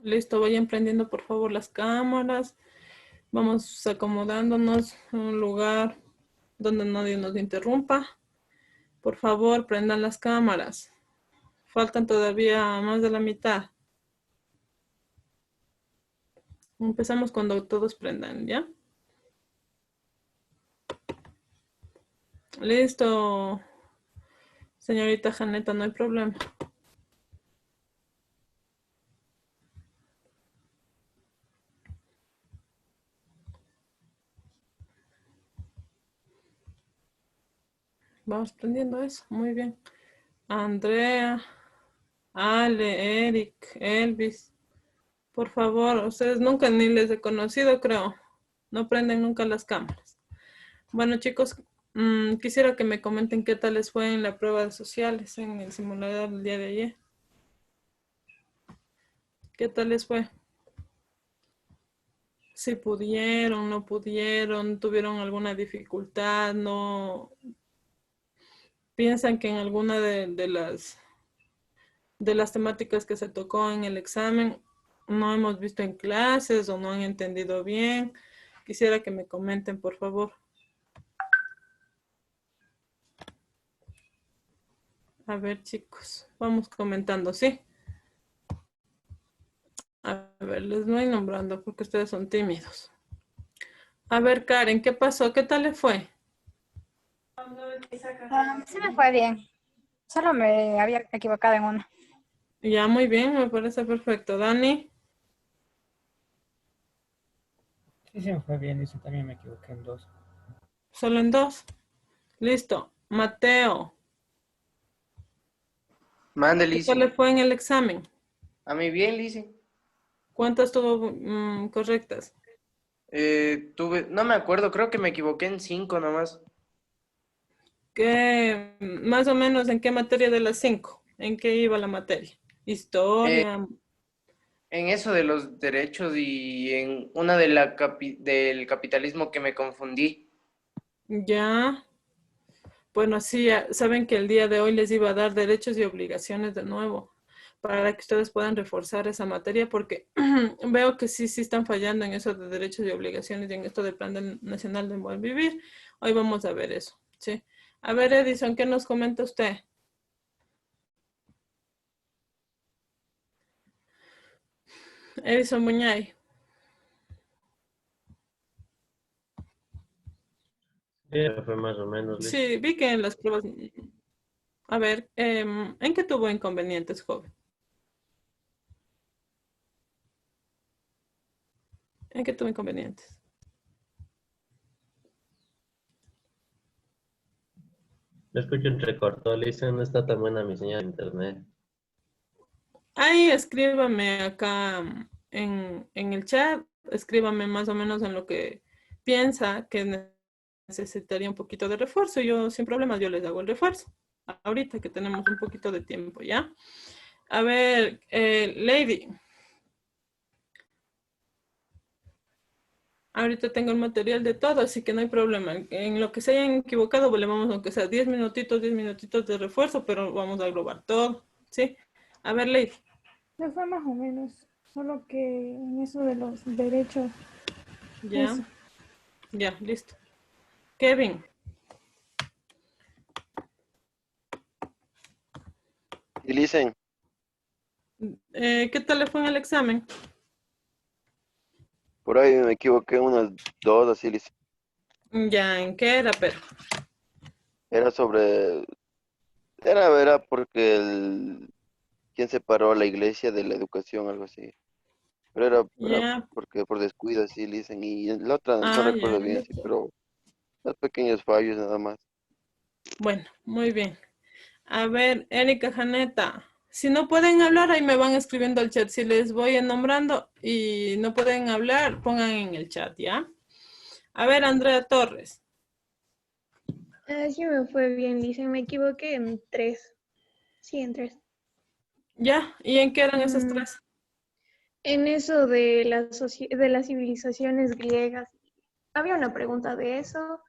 Listo, vayan prendiendo por favor las cámaras. Vamos acomodándonos en un lugar donde nadie nos interrumpa. Por favor, prendan las cámaras. Faltan todavía más de la mitad. Empezamos cuando todos prendan, ¿ya? Listo, señorita Janeta, no hay problema. Vamos prendiendo eso, muy bien. Andrea, Ale, Eric, Elvis, por favor, ustedes nunca ni les he conocido, creo. No prenden nunca las cámaras. Bueno, chicos, quisiera que me comenten qué tal les fue en la prueba de sociales, en el simulador del día de ayer. ¿Qué tal les fue? Si pudieron, no pudieron, tuvieron alguna dificultad, no piensan que en alguna de las temáticas que se tocó en el examen no hemos visto en clases o no han entendido bien. Quisiera que me comenten, por favor. A ver, chicos, vamos comentando, ¿sí? A ver, les voy nombrando porque ustedes son tímidos. A ver, Karen, ¿qué pasó? ¿Qué tal le fue? Sí me fue bien. Solo me había equivocado en uno. Ya, muy bien, me parece perfecto. Dani, Sí, sí me fue bien, dice, también me equivoqué en dos. solo en dos. Listo. Mateo, Mande, ¿qué tal le Lizzy. fue en el examen? A mí bien, Lizzy. ¿Cuántas tuvo correctas? No me acuerdo, creo que me equivoqué en 5 nomás. ¿Qué, más o menos en qué materia de las cinco? ¿En qué iba la materia? Eh, Historia, en eso de los derechos y en una del capitalismo que me confundí. ya. Bueno, sí, saben que el día de hoy les iba a dar derechos y obligaciones de nuevo para que ustedes puedan reforzar esa materia porque veo que sí están fallando en eso de derechos y obligaciones y en esto del Nacional de Buen Vivir. Hoy vamos a ver eso, ¿sí? A ver, Edison, ¿qué nos comenta usted? Edison Muñay. Sí, fue más o menos, listo. Sí, vi que en las pruebas. A ver, ¿en qué tuvo inconvenientes, joven? ¿En qué tuvo inconvenientes? Me escucho entrecortado, le dice, no está tan buena mi señal de internet. Ahí escríbame acá en el chat, escríbame más o menos en lo que piensa que necesitaría un poquito de refuerzo. Yo sin problemas, yo les hago el refuerzo. Ahorita que tenemos un poquito de tiempo, ¿ya? A ver, Lady. Ahorita tengo el material de todo, así que no hay problema. En lo que se hayan equivocado, pues le vamos, aunque sea 10 minutitos de refuerzo, pero vamos a englobar todo, ¿sí? A ver, Lady. Me fue más o menos, solo que en eso de los derechos, Ya, eso. ya, listo. Kevin. Y dicen, ¿Qué tal le fue en el examen? por ahí me equivoqué unas dos, así dicen. Ya, ¿en qué era? Pero, Era sobre, era porque quién separó a la iglesia de la educación, algo así. Pero era ya, porque por descuido, así dicen. Y la otra no ya, recuerdo bien, sí, listo. pero los pequeños fallos nada más. Bueno, muy bien. A ver, Erika, Janeta, si no pueden hablar, ahí me van escribiendo al chat. Si les voy nombrando y no pueden hablar, pongan en el chat, ¿ya? A ver, Andrea Torres. Sí me fue bien, dicen, me equivoqué en 3. Sí, en 3. ¿Ya? ¿Y en qué eran esas tres? En eso de de las civilizaciones griegas, había una pregunta de eso,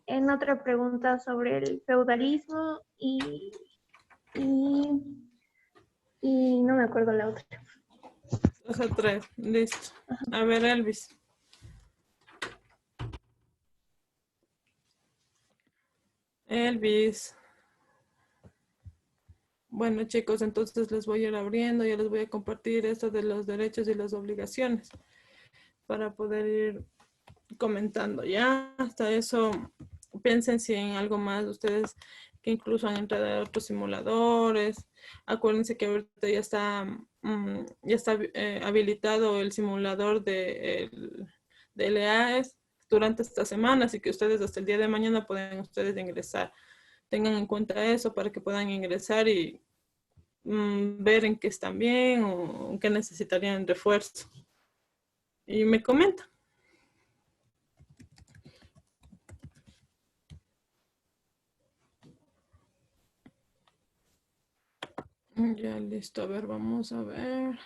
en otra pregunta sobre el feudalismo y no me acuerdo la otra. Cosa 3. Listo. A ver, Elvis. Elvis. Bueno, chicos, entonces les voy a ir abriendo. Ya les voy a compartir esto de los derechos y las obligaciones para poder ir comentando. Ya hasta eso, piensen si en algo más ustedes que incluso han entrado a otros simuladores. Acuérdense que ahorita ya está habilitado el simulador de LEAES durante esta semana, así que ustedes hasta el día de mañana pueden ustedes ingresar. Tengan en cuenta eso para que puedan ingresar y ver en qué están bien o en qué necesitarían refuerzo. Y me comentan. Ya listo, a ver, vamos a ver.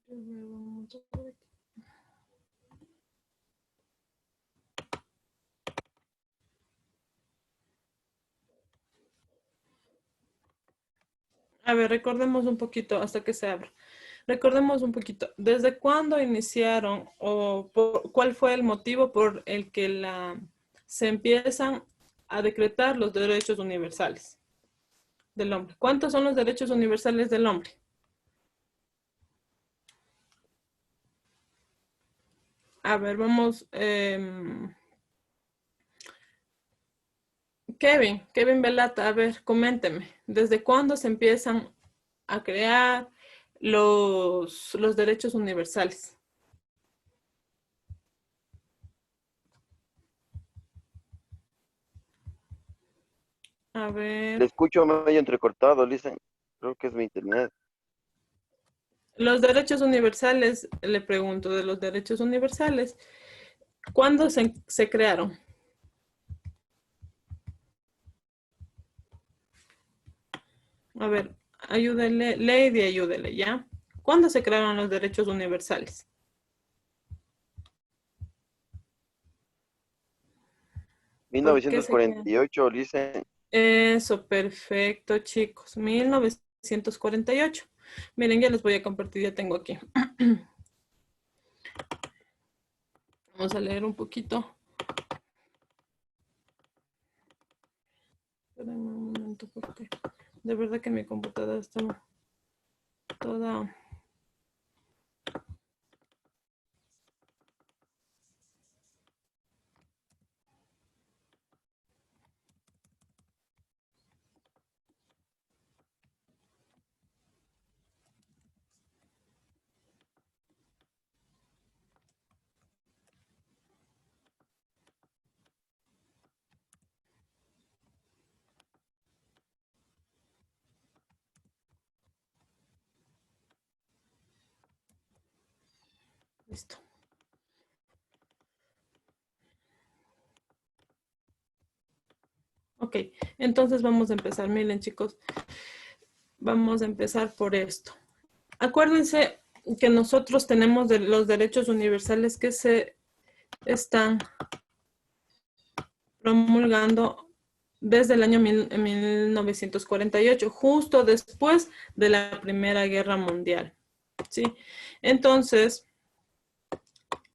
Vamos a ver aquí. A ver, recordemos un poquito hasta que se abra. Recordemos un poquito, ¿desde cuándo iniciaron o cuál fue el motivo por el que se empiezan a decretar los derechos universales del hombre? ¿Cuántos son los derechos universales del hombre? A ver, vamos. Kevin Velata, a ver, coménteme. ¿Desde cuándo se empiezan a crear los derechos universales? A ver. Le escucho medio entrecortado, Lisa. Creo que es mi internet. Los derechos universales, le pregunto, de los derechos universales, ¿cuándo se crearon? A ver, ayúdele, Lady, ayúdele, ¿ya? ¿Cuándo se crearon los derechos universales? ¿Por qué se crearon? 1948, Lisa. Eso, perfecto, chicos. 1948. Miren, ya les voy a compartir, ya tengo aquí. Vamos a leer un poquito. Espérenme un momento, porque de verdad que mi computadora está toda... Listo. Ok, entonces vamos a empezar. Miren, chicos, vamos a empezar por esto. Acuérdense que nosotros tenemos los derechos universales que se están promulgando desde el año 1948, justo después de la Primera Guerra Mundial. ¿Sí? Entonces,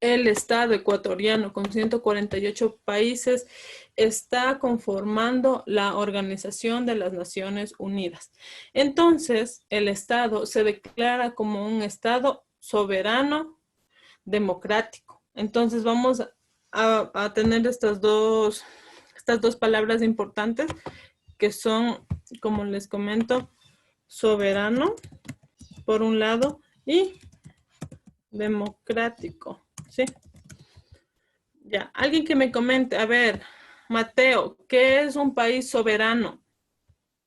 el Estado ecuatoriano con 148 países está conformando la Organización de las Naciones Unidas. Entonces, el Estado se declara como un Estado soberano democrático. Entonces, vamos a tener estas dos palabras importantes que son, como les comento, soberano, por un lado, y democrático. ¿Sí? Ya, alguien que me comente, a ver, Mateo, ¿qué es un país soberano?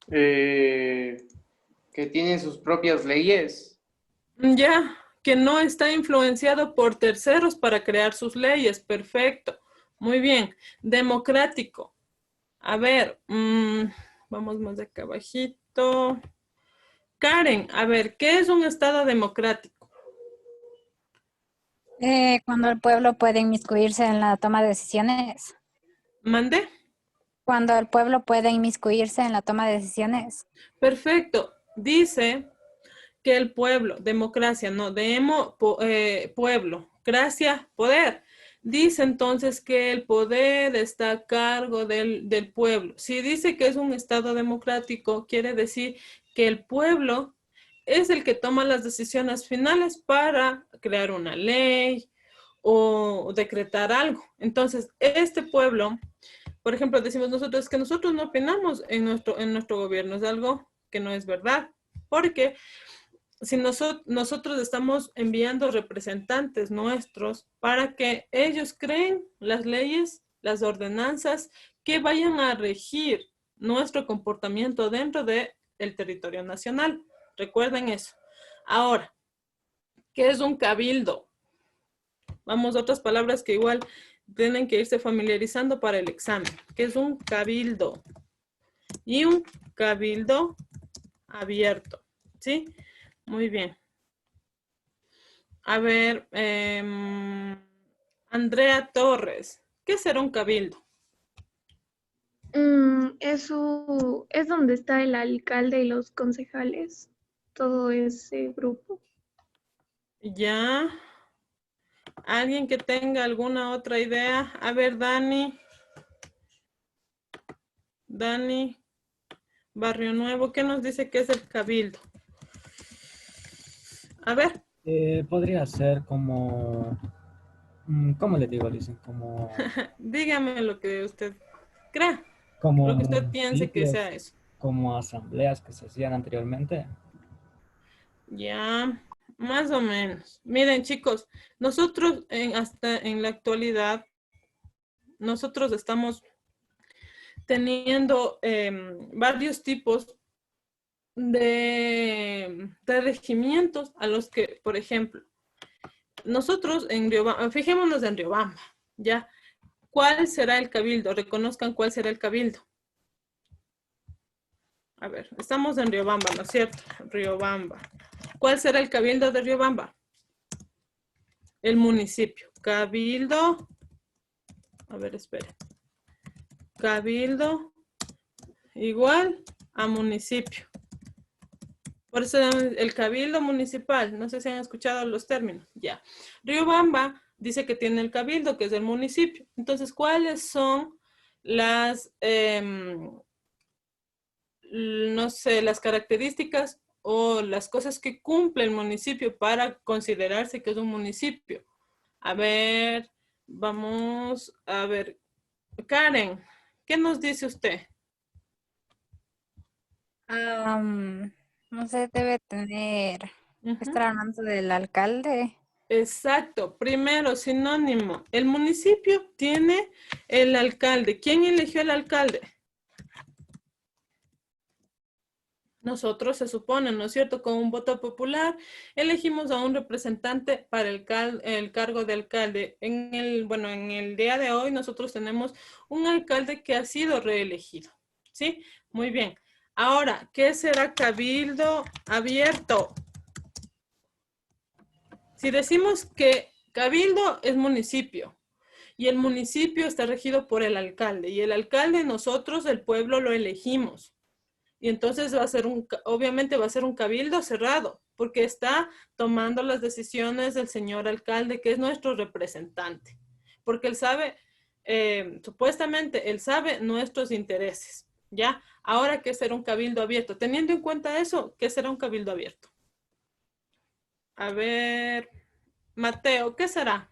Que tienen sus propias leyes. Ya, que no está influenciado por terceros para crear sus leyes. Perfecto. Muy bien. Democrático. A ver, vamos más de acá abajito. Karen, a ver, ¿qué es un Estado democrático? Cuando el pueblo puede inmiscuirse en la toma de decisiones. ¿Mande? Cuando el pueblo puede inmiscuirse en la toma de decisiones. Perfecto. Dice que el pueblo, democracia, no, pueblo, gracia, poder. Dice entonces que el poder está a cargo del pueblo. Si dice que es un Estado democrático, quiere decir que el pueblo es el que toma las decisiones finales para crear una ley o decretar algo. Entonces, este pueblo, por ejemplo, decimos nosotros que nosotros no opinamos en nuestro gobierno, es algo que no es verdad, porque si nosotros estamos enviando representantes nuestros para que ellos creen las leyes, las ordenanzas que vayan a regir nuestro comportamiento dentro del territorio nacional. Recuerden eso. Ahora, ¿qué es un cabildo? Vamos a otras palabras que igual tienen que irse familiarizando para el examen. ¿Qué es un cabildo? Y un cabildo abierto, ¿sí? Muy bien. A ver, Andrea Torres, ¿qué será un cabildo? Eso es donde está el alcalde y los concejales, todo ese grupo. Ya. ¿Alguien que tenga alguna otra idea? A ver, Dani. Dani, Barrio Nuevo, ¿qué nos dice que es el cabildo? A ver. Podría ser como, ¿cómo le digo? Dicen, como, Dígame lo que usted crea, como lo que usted piense que sea municipios, eso. como asambleas que se hacían anteriormente. Ya, más o menos. Miren, chicos, nosotros hasta en la actualidad, nosotros estamos teniendo varios tipos de regimientos a los que, por ejemplo, nosotros en Riobamba, fijémonos en Riobamba, ¿ya? ¿Cuál será el cabildo? Reconozcan cuál será el cabildo. A ver, estamos en Riobamba, ¿no es cierto? Riobamba. ¿Cuál será el cabildo de Riobamba? El municipio. Cabildo. A ver, espere. Cabildo igual a municipio. Por eso el cabildo municipal. No sé si han escuchado los términos. Ya. Riobamba dice que tiene el cabildo, que es el municipio. Entonces, ¿cuáles son las, no sé, las características o las cosas que cumple el municipio para considerarse que es un municipio? A ver, vamos a ver. Karen, ¿qué nos dice usted? No sé, debe tener, Ujú. estar hablando del alcalde. Exacto. Primero, sinónimo. El municipio tiene el alcalde. ¿Quién eligió el alcalde? Nosotros, se supone, ¿no es cierto? Con un voto popular elegimos a un representante para el cargo de alcalde. En el día de hoy nosotros tenemos un alcalde que ha sido reelegido. ¿Sí? Muy bien. Ahora, ¿qué será cabildo abierto? Si decimos que cabildo es municipio y el municipio está regido por el alcalde y el alcalde nosotros, el pueblo, lo elegimos. Y entonces obviamente va a ser un cabildo cerrado, porque está tomando las decisiones del señor alcalde, que es nuestro representante. Porque él sabe, supuestamente, él sabe nuestros intereses. ¿Ya? Ahora, ¿qué será un cabildo abierto? Teniendo en cuenta eso, ¿qué será un cabildo abierto? A ver, Mateo, ¿qué será?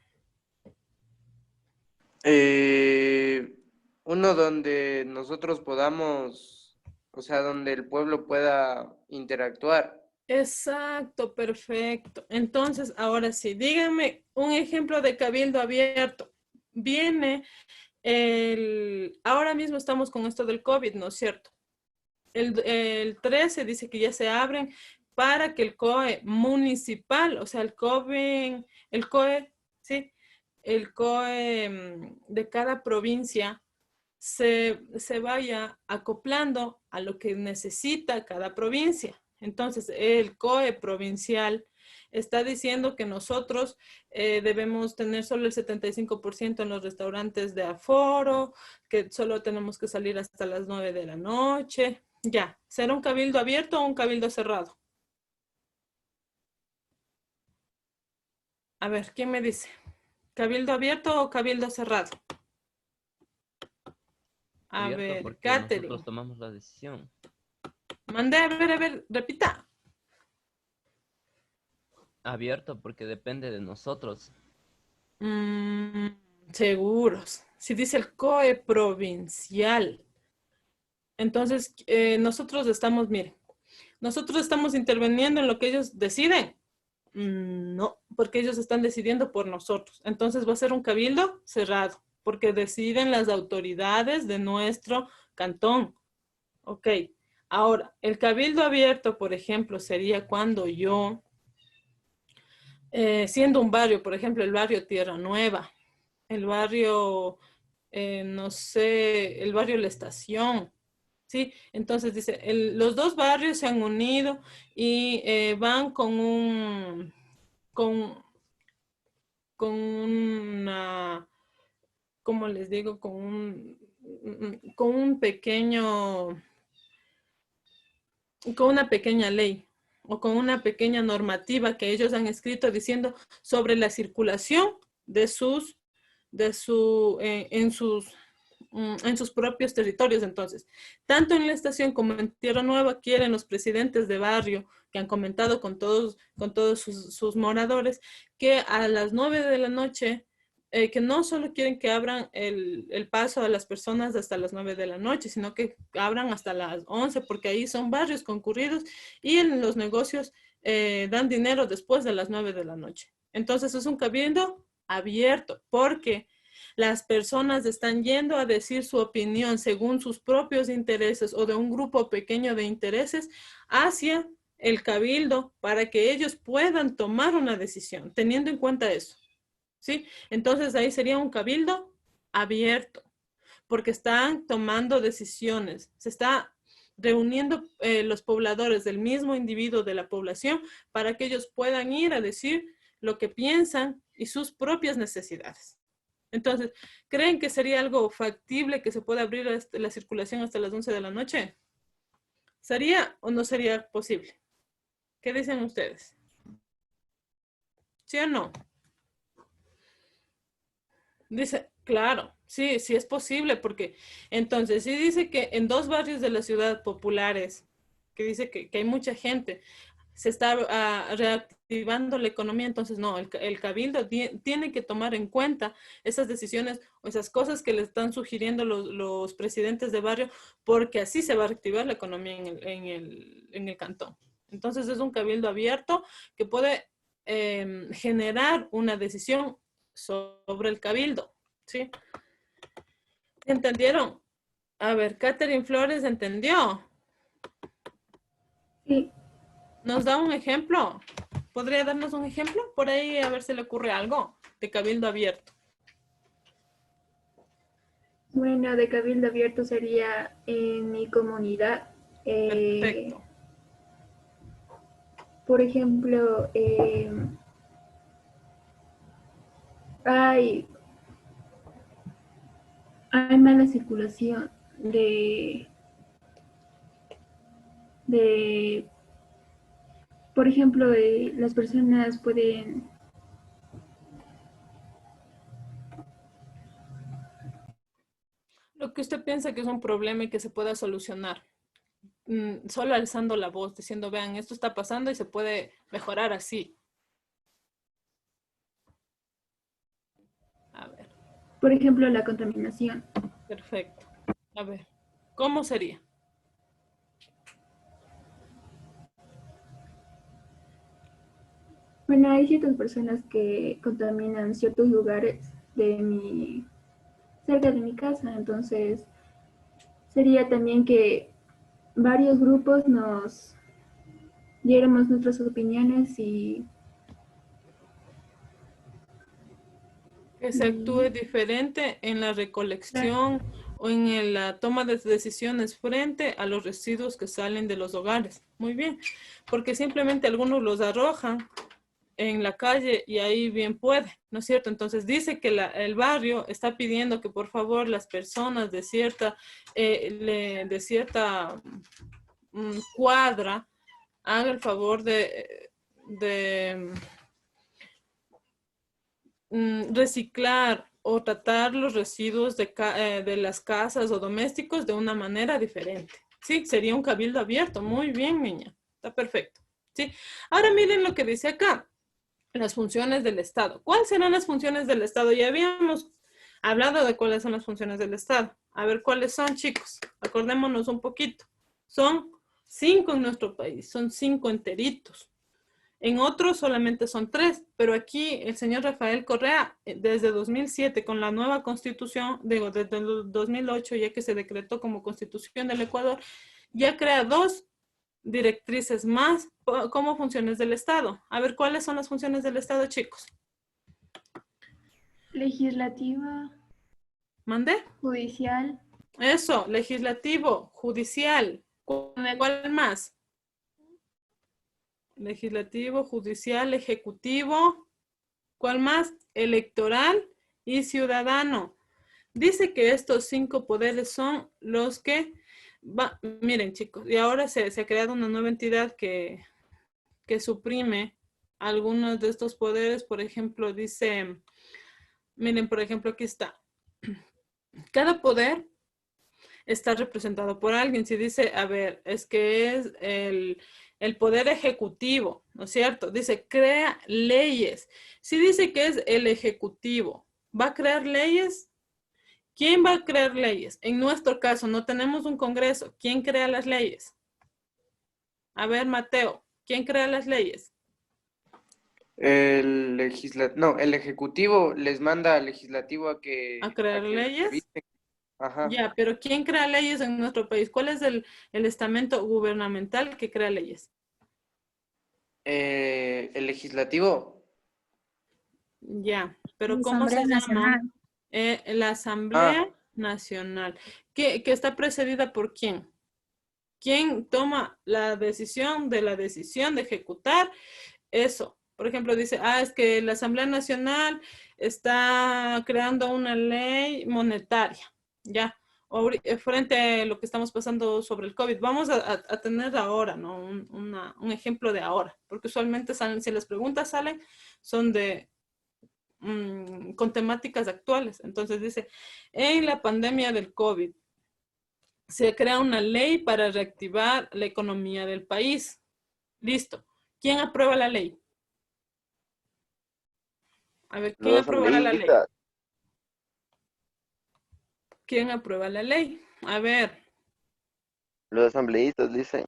Uno donde nosotros podamos, o sea, donde el pueblo pueda interactuar. Exacto, perfecto. Entonces, ahora sí, díganme un ejemplo de cabildo abierto. Viene ahora mismo estamos con esto del COVID, ¿no es cierto? El 13 dice que ya se abren para que el COE municipal, o sea, el COE, ¿sí? el COE de cada provincia se vaya acoplando a lo que necesita cada provincia. Entonces, el COE provincial está diciendo que nosotros debemos tener solo el 75% en los restaurantes de aforo, que solo tenemos que salir hasta las 9 de la noche. Ya, ¿será un cabildo abierto o un cabildo cerrado? A ver, ¿quién me dice? ¿Cabildo abierto o cabildo cerrado? A Abierto ver, porque Katherine. nosotros tomamos la decisión. Mandé, a ver, repita. Abierto porque depende de nosotros. Seguros. Si dice el COE provincial. Entonces, nosotros estamos, miren, nosotros estamos interviniendo en lo que ellos deciden. No, porque ellos están decidiendo por nosotros. Entonces va a ser un cabildo cerrado, porque deciden las autoridades de nuestro cantón. Ok. Ahora, el cabildo abierto, por ejemplo, sería cuando yo, siendo un barrio, por ejemplo, el barrio Tierra Nueva, el barrio, no sé, el barrio La Estación, ¿sí? Entonces dice, los dos barrios se han unido y van con, con una, ¿cómo les digo? Con un pequeño, con una pequeña ley o con una pequeña normativa que ellos han escrito diciendo sobre la circulación de en sus propios territorios. Entonces, tanto en la estación como en Tierra Nueva quieren los presidentes de barrio que han comentado con todos sus moradores que a las 9 de la noche, que no solo quieren que abran el paso a las personas hasta las 9 de la noche, sino que abran hasta las 11, porque ahí son barrios concurridos y en los negocios dan dinero después de las 9 de la noche. Entonces es un cabildo abierto, porque las personas están yendo a decir su opinión según sus propios intereses o de un grupo pequeño de intereses hacia el cabildo para que ellos puedan tomar una decisión, teniendo en cuenta eso. ¿Sí? Entonces ahí sería un cabildo abierto, porque están tomando decisiones, se está reuniendo los pobladores del mismo individuo de la población para que ellos puedan ir a decir lo que piensan y sus propias necesidades. Entonces, ¿creen que sería algo factible que se pueda abrir la circulación hasta las 11 de la noche? ¿Sería o no sería posible? ¿Qué dicen ustedes? ¿Sí o no? Dice, claro, sí, sí es posible, porque entonces sí dice que en dos barrios de la ciudad populares, que dice que hay mucha gente, se está reactivando la economía, entonces no, el cabildo tiene que tomar en cuenta esas decisiones o esas cosas que le están sugiriendo los presidentes de barrio, porque así se va a reactivar la economía en el cantón. Entonces es un cabildo abierto que puede generar una decisión sobre el cabildo, ¿sí? ¿Entendieron? A ver, Katherine Flores entendió. Sí, ¿Nos da un ejemplo? ¿Podría darnos un ejemplo? Por ahí a ver si le ocurre algo de cabildo abierto. bueno, de cabildo abierto sería en mi comunidad. Perfecto. Por ejemplo, hay, hay mala circulación de por ejemplo, las personas pueden Lo que usted piensa que es un problema y que se pueda solucionar. Solo alzando la voz, diciendo, vean, esto está pasando y se puede mejorar así. A ver, por ejemplo, la contaminación. perfecto. A ver, ¿cómo sería? Bueno, hay ciertas personas que contaminan ciertos lugares cerca de mi casa, entonces sería también que varios grupos nos diéramos nuestras opiniones y Que se actúe diferente en la recolección o en la toma de decisiones frente a los residuos que salen de los hogares. Muy bien, porque simplemente algunos los arrojan en la calle y ahí bien puede, ¿no es cierto? Entonces dice que el barrio está pidiendo que por favor las personas de cierta cuadra hagan el favor de reciclar o tratar los residuos de las casas o domésticos de una manera diferente. Sí, sería un cabildo abierto. Muy bien, niña. Está perfecto. Sí. Ahora miren lo que dice acá. Las funciones del Estado. ¿Cuáles serán las funciones del Estado? Ya habíamos hablado de cuáles son las funciones del Estado. A ver, ¿cuáles son, chicos? Acordémonos un poquito. Son 5 en nuestro país. Son 5 enteritos. En otros solamente son 3, pero aquí el señor Rafael Correa, desde 2007, con la nueva constitución, digo, desde el 2008, ya que se decretó como constitución del Ecuador, ya crea 2 directrices más como funciones del Estado. A ver, ¿cuáles son las funciones del Estado, chicos? Legislativa, ¿Mandé? judicial, Eso, legislativo, judicial. ¿Cuál más? Legislativo, judicial, ejecutivo. ¿Cuál más? Electoral y ciudadano. Dice que estos 5 poderes son los que... miren, chicos, y ahora se ha creado una nueva entidad que suprime algunos de estos poderes. Por ejemplo, dice... Miren, por ejemplo, aquí está. Cada poder está representado por alguien. Si dice, a ver, es que es el poder ejecutivo, ¿no es cierto? Dice, crea leyes. Si dice que es el ejecutivo, ¿va a crear leyes? ¿Quién va a crear leyes? En nuestro caso, no tenemos un congreso. ¿Quién crea las leyes? A ver, Mateo, ¿quién crea las leyes? El ejecutivo les manda al legislativo a crear que leyes. revisen. Ajá. Ya, pero ¿quién crea leyes en nuestro país? ¿Cuál es el estamento gubernamental que crea leyes? El legislativo. Ya, pero La ¿cómo se Asamblea llama? Nacional. La Asamblea Nacional. Que está precedida por quién? ¿Quién toma la decisión de ejecutar eso? Por ejemplo, dice, es que la Asamblea Nacional está creando una ley monetaria, ya, frente a lo que estamos pasando sobre el COVID. Vamos a tener ahora, ¿no? Un ejemplo de ahora, porque usualmente salen, si las preguntas salen, son con temáticas actuales. Entonces dice, en la pandemia del COVID, se crea una ley para reactivar la economía del país. Listo. ¿Quién aprueba la ley? A ver, ¿quién aprueba la ley? ¿Quién aprueba la ley? A ver. Los asambleístas dicen.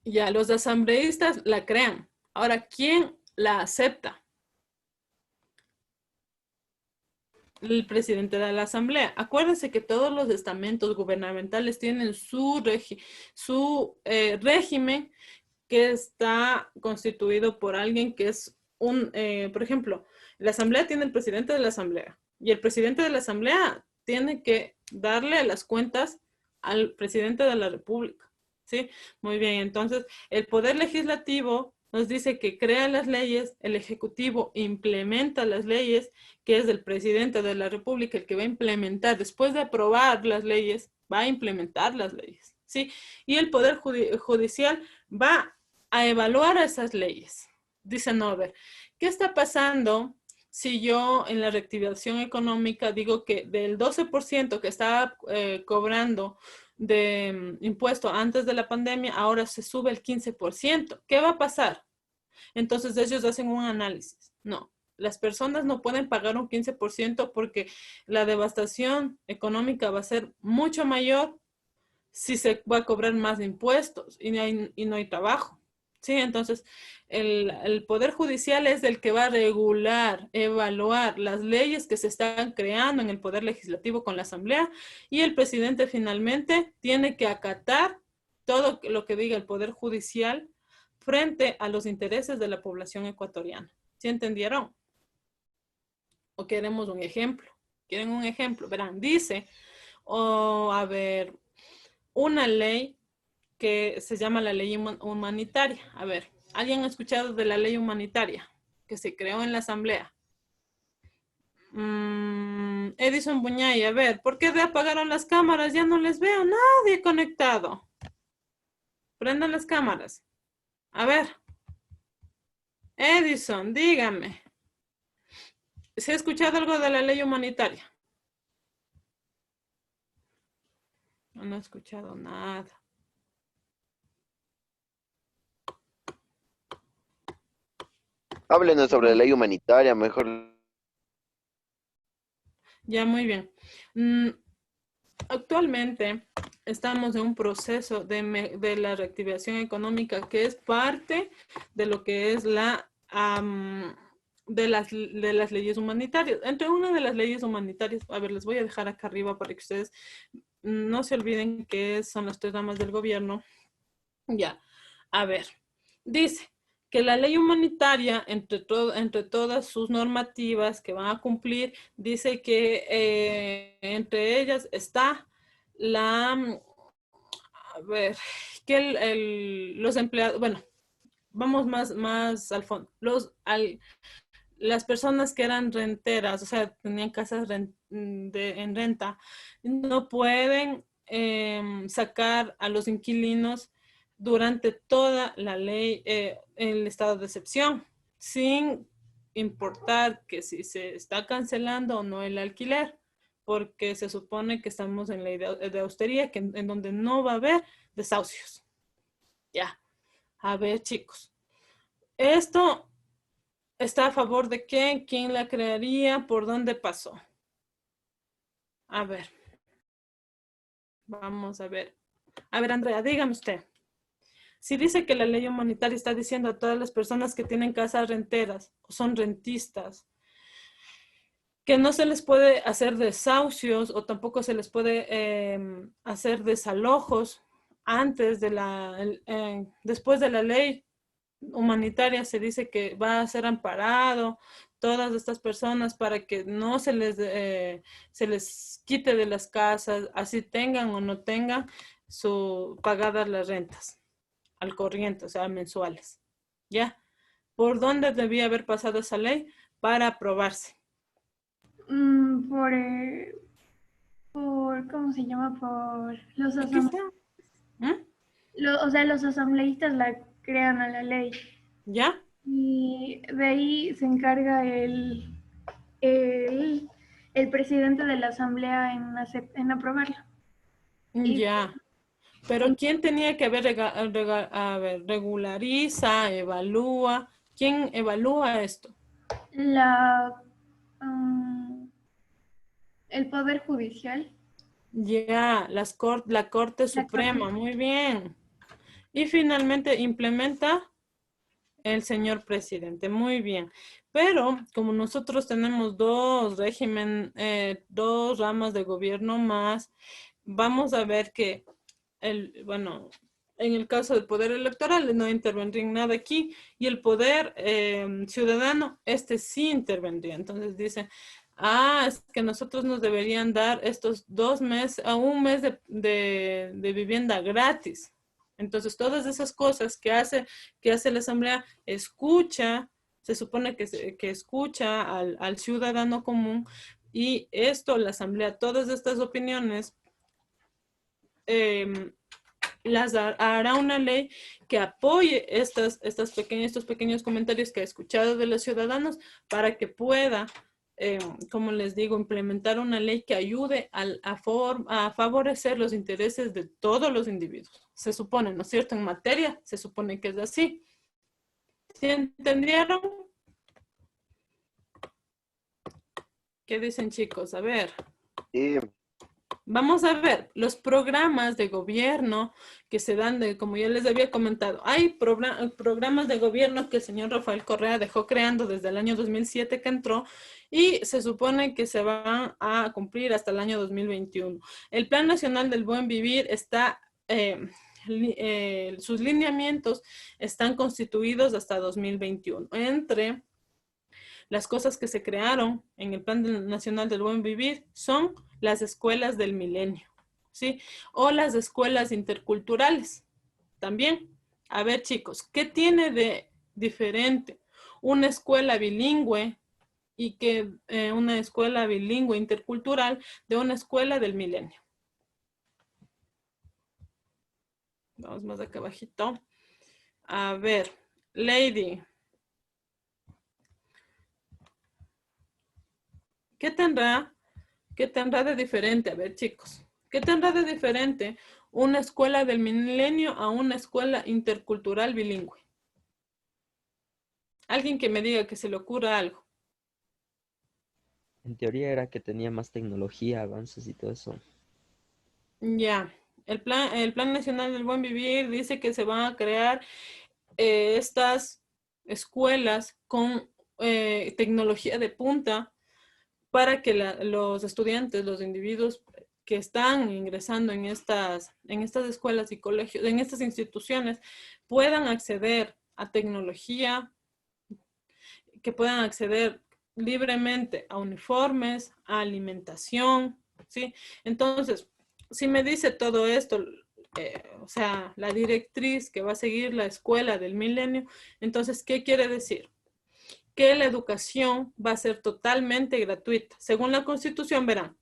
Ya, los asambleístas la crean. Ahora, ¿quién la acepta? El presidente de la asamblea. Acuérdense que todos los estamentos gubernamentales tienen su régimen que está constituido por alguien que es por ejemplo, la asamblea tiene el presidente de la asamblea y el presidente de la asamblea tiene que darle las cuentas al presidente de la república, ¿sí? Muy bien, entonces el poder legislativo nos dice que crea las leyes, el ejecutivo implementa las leyes, que es el presidente de la república el que va a implementar, después de aprobar las leyes, va a implementar las leyes, ¿sí? Y el poder judicial va a evaluar esas leyes. Dice Norbert, ¿qué está pasando si yo en la reactivación económica digo que del 12% que estaba cobrando de impuesto antes de la pandemia, ahora se sube el 15%? ¿Qué va a pasar? Entonces ellos hacen un análisis. No, las personas no pueden pagar un 15% porque la devastación económica va a ser mucho mayor si se va a cobrar más impuestos y no hay trabajo. Sí, entonces el Poder Judicial es el que va a regular, evaluar las leyes que se están creando en el Poder Legislativo con la Asamblea, y el presidente finalmente tiene que acatar todo lo que diga el Poder Judicial frente a los intereses de la población ecuatoriana. ¿Sí entendieron? ¿O queremos un ejemplo? ¿Quieren un ejemplo? Verán, dice, a ver, una ley que se llama la ley humanitaria. A ver, ¿alguien ha escuchado de la ley humanitaria que se creó en la asamblea? Edison Buñay, a ver, ¿por qué apagaron las cámaras? Ya no les veo nadie conectado. Prendan las cámaras. A ver. Edison, dígame. ¿Se ha escuchado algo de la ley humanitaria? No he escuchado nada. Háblenos sobre la ley humanitaria, mejor. Ya, muy bien. Actualmente estamos en un proceso de la reactivación económica que es parte de lo que es de las leyes humanitarias. Entre una de las leyes humanitarias, a ver, les voy a dejar acá arriba para que ustedes no se olviden que son las 3 ramas del gobierno. Ya, a ver, dice que la ley humanitaria, entre todas sus normativas que van a cumplir, dice que entre ellas está a ver, que los empleados, bueno, vamos más al fondo, las personas que eran renteras, o sea, tenían casas en renta, no pueden sacar a los inquilinos durante toda la ley, el estado de excepción, sin importar que si se está cancelando o no el alquiler, porque se supone que estamos en ley de austeridad, en donde no va a haber desahucios. Ya, a ver, chicos, esto está a favor de qué, quién la crearía, por dónde pasó. A ver, vamos a ver. A ver, Andrea, dígame usted. Si dice que la ley humanitaria está diciendo a todas las personas que tienen casas renteras o son rentistas, que no se les puede hacer desahucios o tampoco se les puede hacer desalojos antes después de la ley humanitaria, se dice que va a ser amparado todas estas personas para que no se les quite de las casas, así tengan o no tengan pagadas las rentas al corriente, o sea, mensuales. ¿Ya? ¿Por dónde debía haber pasado esa ley para aprobarse? ¿Cómo se llama? Por los Aquí está. o sea, los asambleístas la crean a la ley. ¿Ya? Y de ahí se encarga el presidente de la asamblea en aprobarla. Ya. Pero ¿quién tenía que regulariza, evalúa? ¿Quién evalúa esto? El Poder Judicial. Ya, la Corte Suprema, muy bien. Y finalmente implementa el señor presidente, muy bien. Pero como nosotros tenemos dos ramas de gobierno más, vamos a ver que en el caso del poder electoral no intervendría en nada aquí, y el poder ciudadano, sí intervendría. Entonces dice, es que nosotros nos deberían dar estos 2 meses, a un mes de vivienda gratis. Entonces todas esas cosas que hace la asamblea, se supone que escucha al ciudadano común, y la asamblea, todas estas opiniones, las hará una ley que apoye estos pequeños comentarios que ha escuchado de los ciudadanos, para que pueda, como les digo, implementar una ley que ayude a favorecer los intereses de todos los individuos. Se supone, ¿no es cierto? En materia se supone que es así. ¿Sí entendieron? ¿Qué dicen, chicos? A ver. Sí. Vamos a ver los programas de gobierno que se dan, como ya les había comentado. Hay programas de gobierno que el señor Rafael Correa dejó creando desde el año 2007 que entró, y se supone que se van a cumplir hasta el año 2021. El Plan Nacional del Buen Vivir está, sus lineamientos están constituidos hasta 2021. Entre las cosas que se crearon en el Plan Nacional del Buen Vivir son las escuelas del milenio, ¿sí? O las escuelas interculturales también. A ver, chicos, ¿qué tiene de diferente una escuela bilingüe y que una escuela bilingüe intercultural de una escuela del milenio? Vamos más acá abajito. A ver, Lady. ¿Qué tendrá de diferente? A ver, chicos. ¿Qué tendrá de diferente una escuela del milenio a una escuela intercultural bilingüe? Alguien que me diga que se le ocurra algo. En teoría era que tenía más tecnología, avances y todo eso. Ya. El Plan Nacional del Buen Vivir dice que se van a crear estas escuelas con tecnología de punta para que los estudiantes, los individuos que están ingresando en estas escuelas y colegios, en estas instituciones, puedan acceder a tecnología, que puedan acceder libremente a uniformes, a alimentación, ¿sí? Entonces, si me dice todo esto, o sea, la directriz que va a seguir la escuela del milenio, entonces, ¿qué quiere decir? Que la educación va a ser totalmente gratuita. Según la Constitución, verán,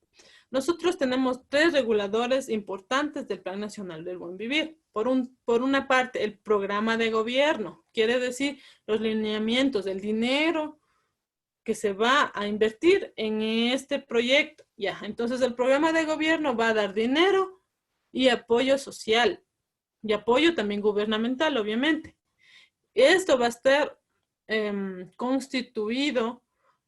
nosotros tenemos 3 reguladores importantes del Plan Nacional del Buen Vivir. Por una parte, el programa de gobierno, quiere decir los lineamientos del dinero que se va a invertir en este proyecto. Ya, entonces el programa de gobierno va a dar dinero y apoyo social y apoyo también gubernamental, obviamente. Esto va a estar constituido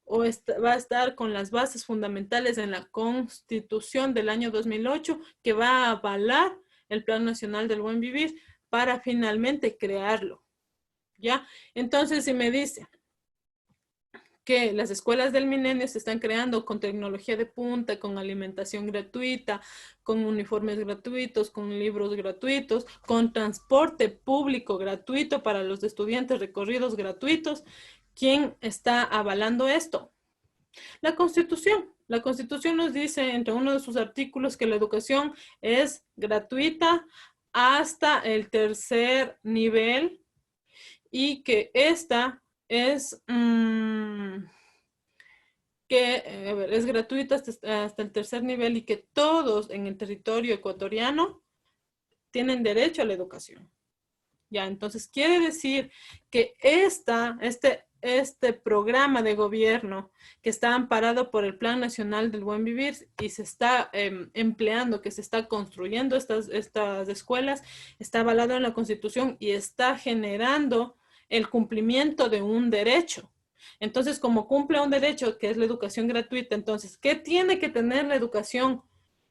o va a estar con las bases fundamentales en la Constitución del año 2008 que va a avalar el Plan Nacional del Buen Vivir para finalmente crearlo. ¿Ya? Entonces, si me dice que las escuelas del milenio se están creando con tecnología de punta, con alimentación gratuita, con uniformes gratuitos, con libros gratuitos, con transporte público gratuito para los estudiantes, recorridos gratuitos. ¿Quién está avalando esto? La Constitución. La Constitución nos dice entre uno de sus artículos que la educación es gratuita hasta el 3er nivel y que esta es es gratuita hasta el 3er nivel y que todos en el territorio ecuatoriano tienen derecho a la educación. Ya, entonces quiere decir que este programa de gobierno que está amparado por el Plan Nacional del Buen Vivir y se está empleando, que se está construyendo estas escuelas, está avalado en la Constitución y está generando el cumplimiento de un derecho. Entonces, como cumple un derecho que es la educación gratuita, entonces, ¿qué tiene que tener la educación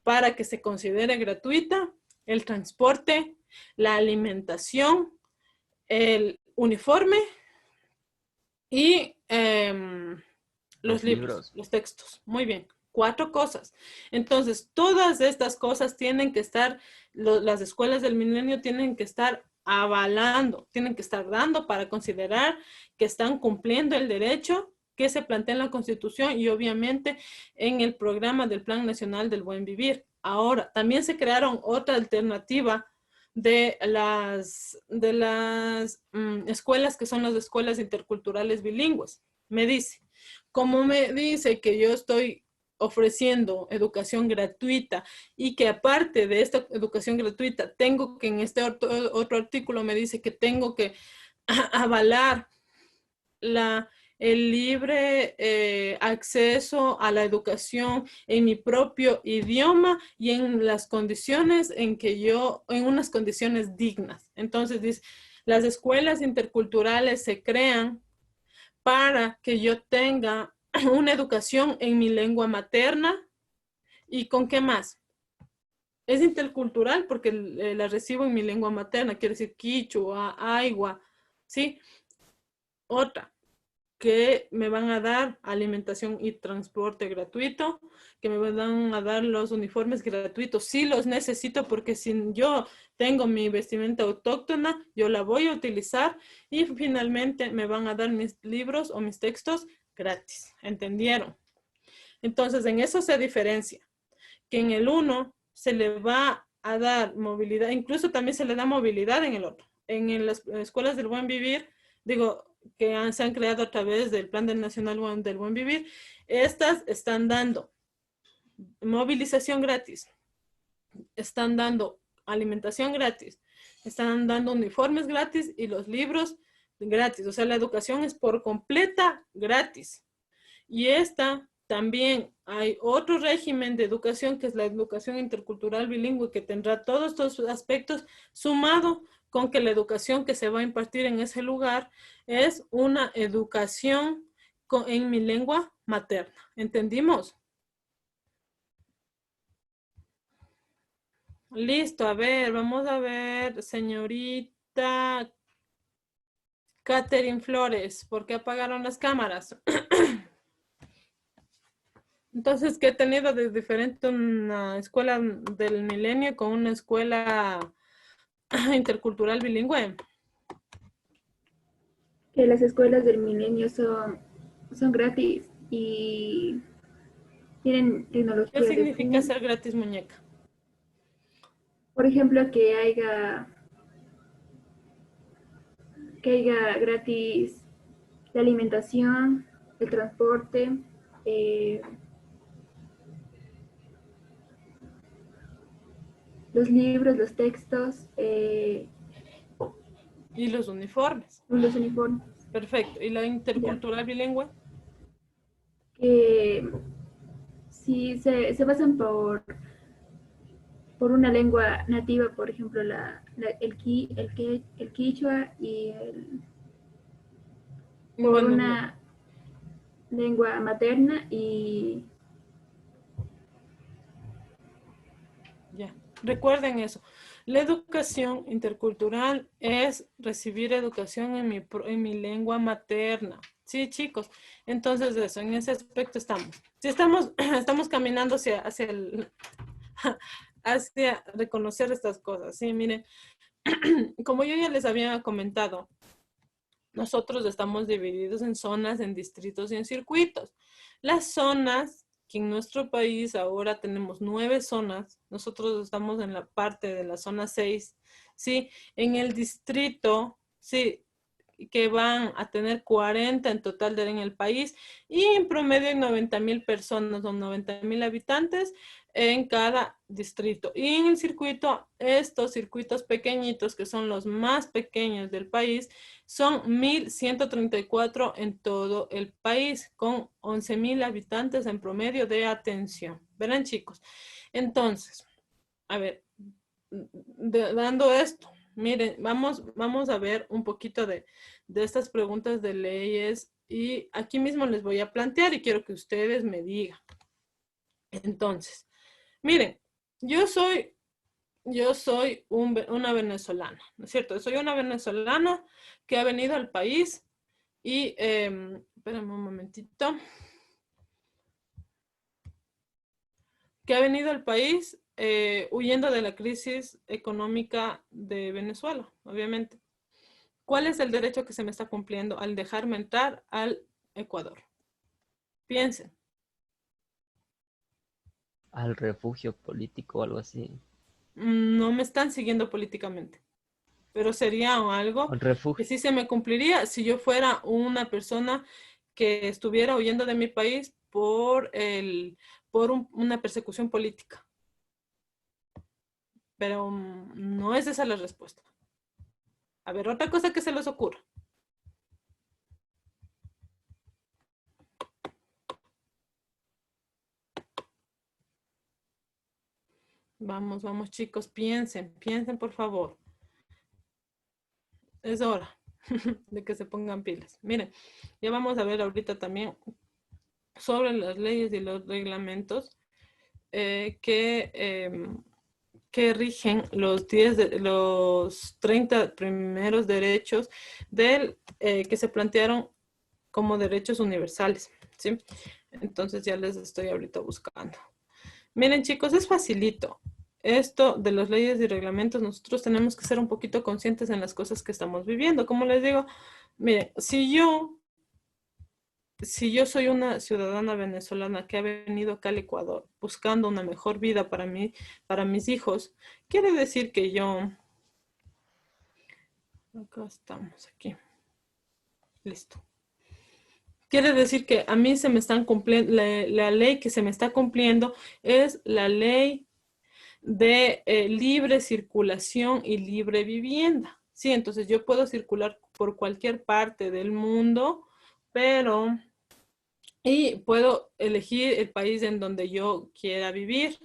para que se considere gratuita? El transporte, la alimentación, el uniforme y los libros, los textos. Muy bien, 4 cosas. Entonces, todas estas cosas tienen que estar, las escuelas del milenio tienen que estar avalando, tienen que estar dando para considerar que están cumpliendo el derecho que se plantea en la Constitución y obviamente en el programa del Plan Nacional del Buen Vivir. Ahora, también se crearon otra alternativa de las escuelas que son las escuelas interculturales bilingües. Me dice, como me dice que yo estoy ofreciendo educación gratuita y que aparte de esta educación gratuita tengo que en este otro artículo me dice que tengo que avalar el libre acceso a la educación en mi propio idioma y en las condiciones en unas condiciones dignas. Entonces dice, las escuelas interculturales se crean para que yo tenga una educación en mi lengua materna y ¿con qué más? Es intercultural porque la recibo en mi lengua materna, quiere decir quichua, aigua, ¿sí? Otra, que me van a dar alimentación y transporte gratuito, que me van a dar los uniformes gratuitos. Sí los necesito porque si yo tengo mi vestimenta autóctona, yo la voy a utilizar y finalmente me van a dar mis libros o mis textos gratis. ¿Entendieron? Entonces, en eso se diferencia. Que en el uno se le va a dar movilidad, incluso también se le da movilidad en el otro. En las escuelas del buen vivir, digo, que se han creado a través del Plan Nacional del Buen Vivir, estas están dando movilización gratis, están dando alimentación gratis, están dando uniformes gratis y los libros gratis. O sea, la educación es por completa gratis. Y esta también hay otro régimen de educación que es la educación intercultural bilingüe que tendrá todos estos aspectos sumado con que la educación que se va a impartir en ese lugar es una educación en mi lengua materna. ¿Entendimos? Listo, a ver, vamos a ver, señorita Catherine Flores, ¿por qué apagaron las cámaras? Entonces, ¿qué he tenido de diferente una escuela del milenio con una escuela intercultural bilingüe? Que las escuelas del milenio son gratis y tienen tecnología. ¿Qué significa ser gratis, muñeca? Por ejemplo, que haya gratis la alimentación, el transporte, los libros, los textos. Y los uniformes. Los uniformes. Perfecto. ¿Y la intercultural bilingüe? Sí, se basan por una lengua nativa, por ejemplo, el quichua y por una lengua materna y... Ya, recuerden eso. La educación intercultural es recibir educación en mi lengua materna. Sí, chicos. Entonces, eso, en ese aspecto estamos. Sí, estamos caminando hacia reconocer estas cosas. Sí, miren, como yo ya les había comentado, nosotros estamos divididos en zonas, en distritos y en circuitos. Las zonas, que en nuestro país ahora tenemos 9 zonas, nosotros estamos en la parte de la zona 6, ¿sí? En el distrito, sí, que van a tener 40 en total en el país y en promedio hay 90,000 personas o 90,000 habitantes en cada distrito. Y en el circuito, estos circuitos pequeñitos, que son los más pequeños del país, son 1,134 en todo el país, con 11,000 habitantes en promedio de atención. Verán, chicos. Entonces, a ver, dando esto, miren, vamos a ver un poquito de estas preguntas de leyes y aquí mismo les voy a plantear y quiero que ustedes me digan. Entonces, miren, yo soy una venezolana, ¿no es cierto? Soy una venezolana que ha venido al país y, espérenme un momentito, que ha venido al país huyendo de la crisis económica de Venezuela, obviamente. ¿Cuál es el derecho que se me está cumpliendo al dejarme entrar al Ecuador? Piensen. Al refugio político o algo así. No me están siguiendo políticamente, pero sería algo que sí se me cumpliría si yo fuera una persona que estuviera huyendo de mi país por una persecución política. Pero no es esa la respuesta. A ver, otra cosa que se les ocurra. Vamos, vamos chicos, piensen por favor. Es hora de que se pongan pilas. Miren, ya vamos a ver ahorita también sobre las leyes y los reglamentos que rigen los 30 primeros derechos que se plantearon como derechos universales, ¿sí? Entonces ya les estoy ahorita buscando. Miren chicos, es facilito. Esto de las leyes y reglamentos, nosotros tenemos que ser un poquito conscientes en las cosas que estamos viviendo. Como les digo, miren, si yo si yo soy una ciudadana venezolana que ha venido acá al Ecuador buscando una mejor vida para mí, para mis hijos, quiere decir que yo, acá estamos, aquí, listo. Quiere decir que a mí se me están cumpliendo, la ley que se me está cumpliendo es la ley de libre circulación y libre vivienda. Sí, entonces yo puedo circular por cualquier parte del mundo, pero y puedo elegir el país en donde yo quiera vivir.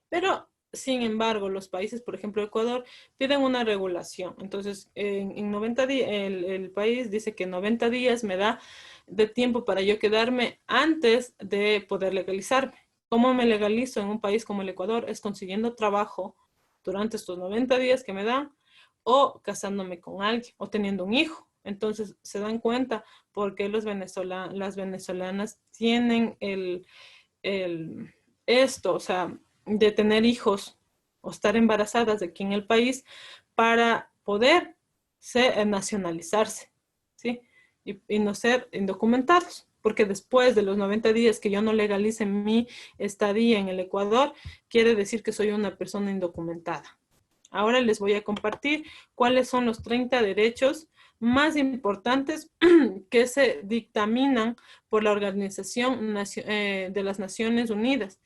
Pero, sin embargo, los países, por ejemplo, Ecuador, piden una regulación. Entonces, en 90 días, el país dice que 90 días me da de tiempo para yo quedarme antes de poder legalizarme. ¿Cómo me legalizo en un país como el Ecuador? Es consiguiendo trabajo durante estos 90 días que me dan, o casándome con alguien, o teniendo un hijo. Entonces, se dan cuenta por qué las venezolanas tienen esto, o sea, de tener hijos o estar embarazadas de aquí en el país para poder nacionalizarse, ¿sí? Y no ser indocumentados. Porque después de los 90 días que yo no legalice mi estadía en el Ecuador, quiere decir que soy una persona indocumentada. Ahora les voy a compartir cuáles son los 30 derechos más importantes que se dictaminan por la Organización de las Naciones Unidas,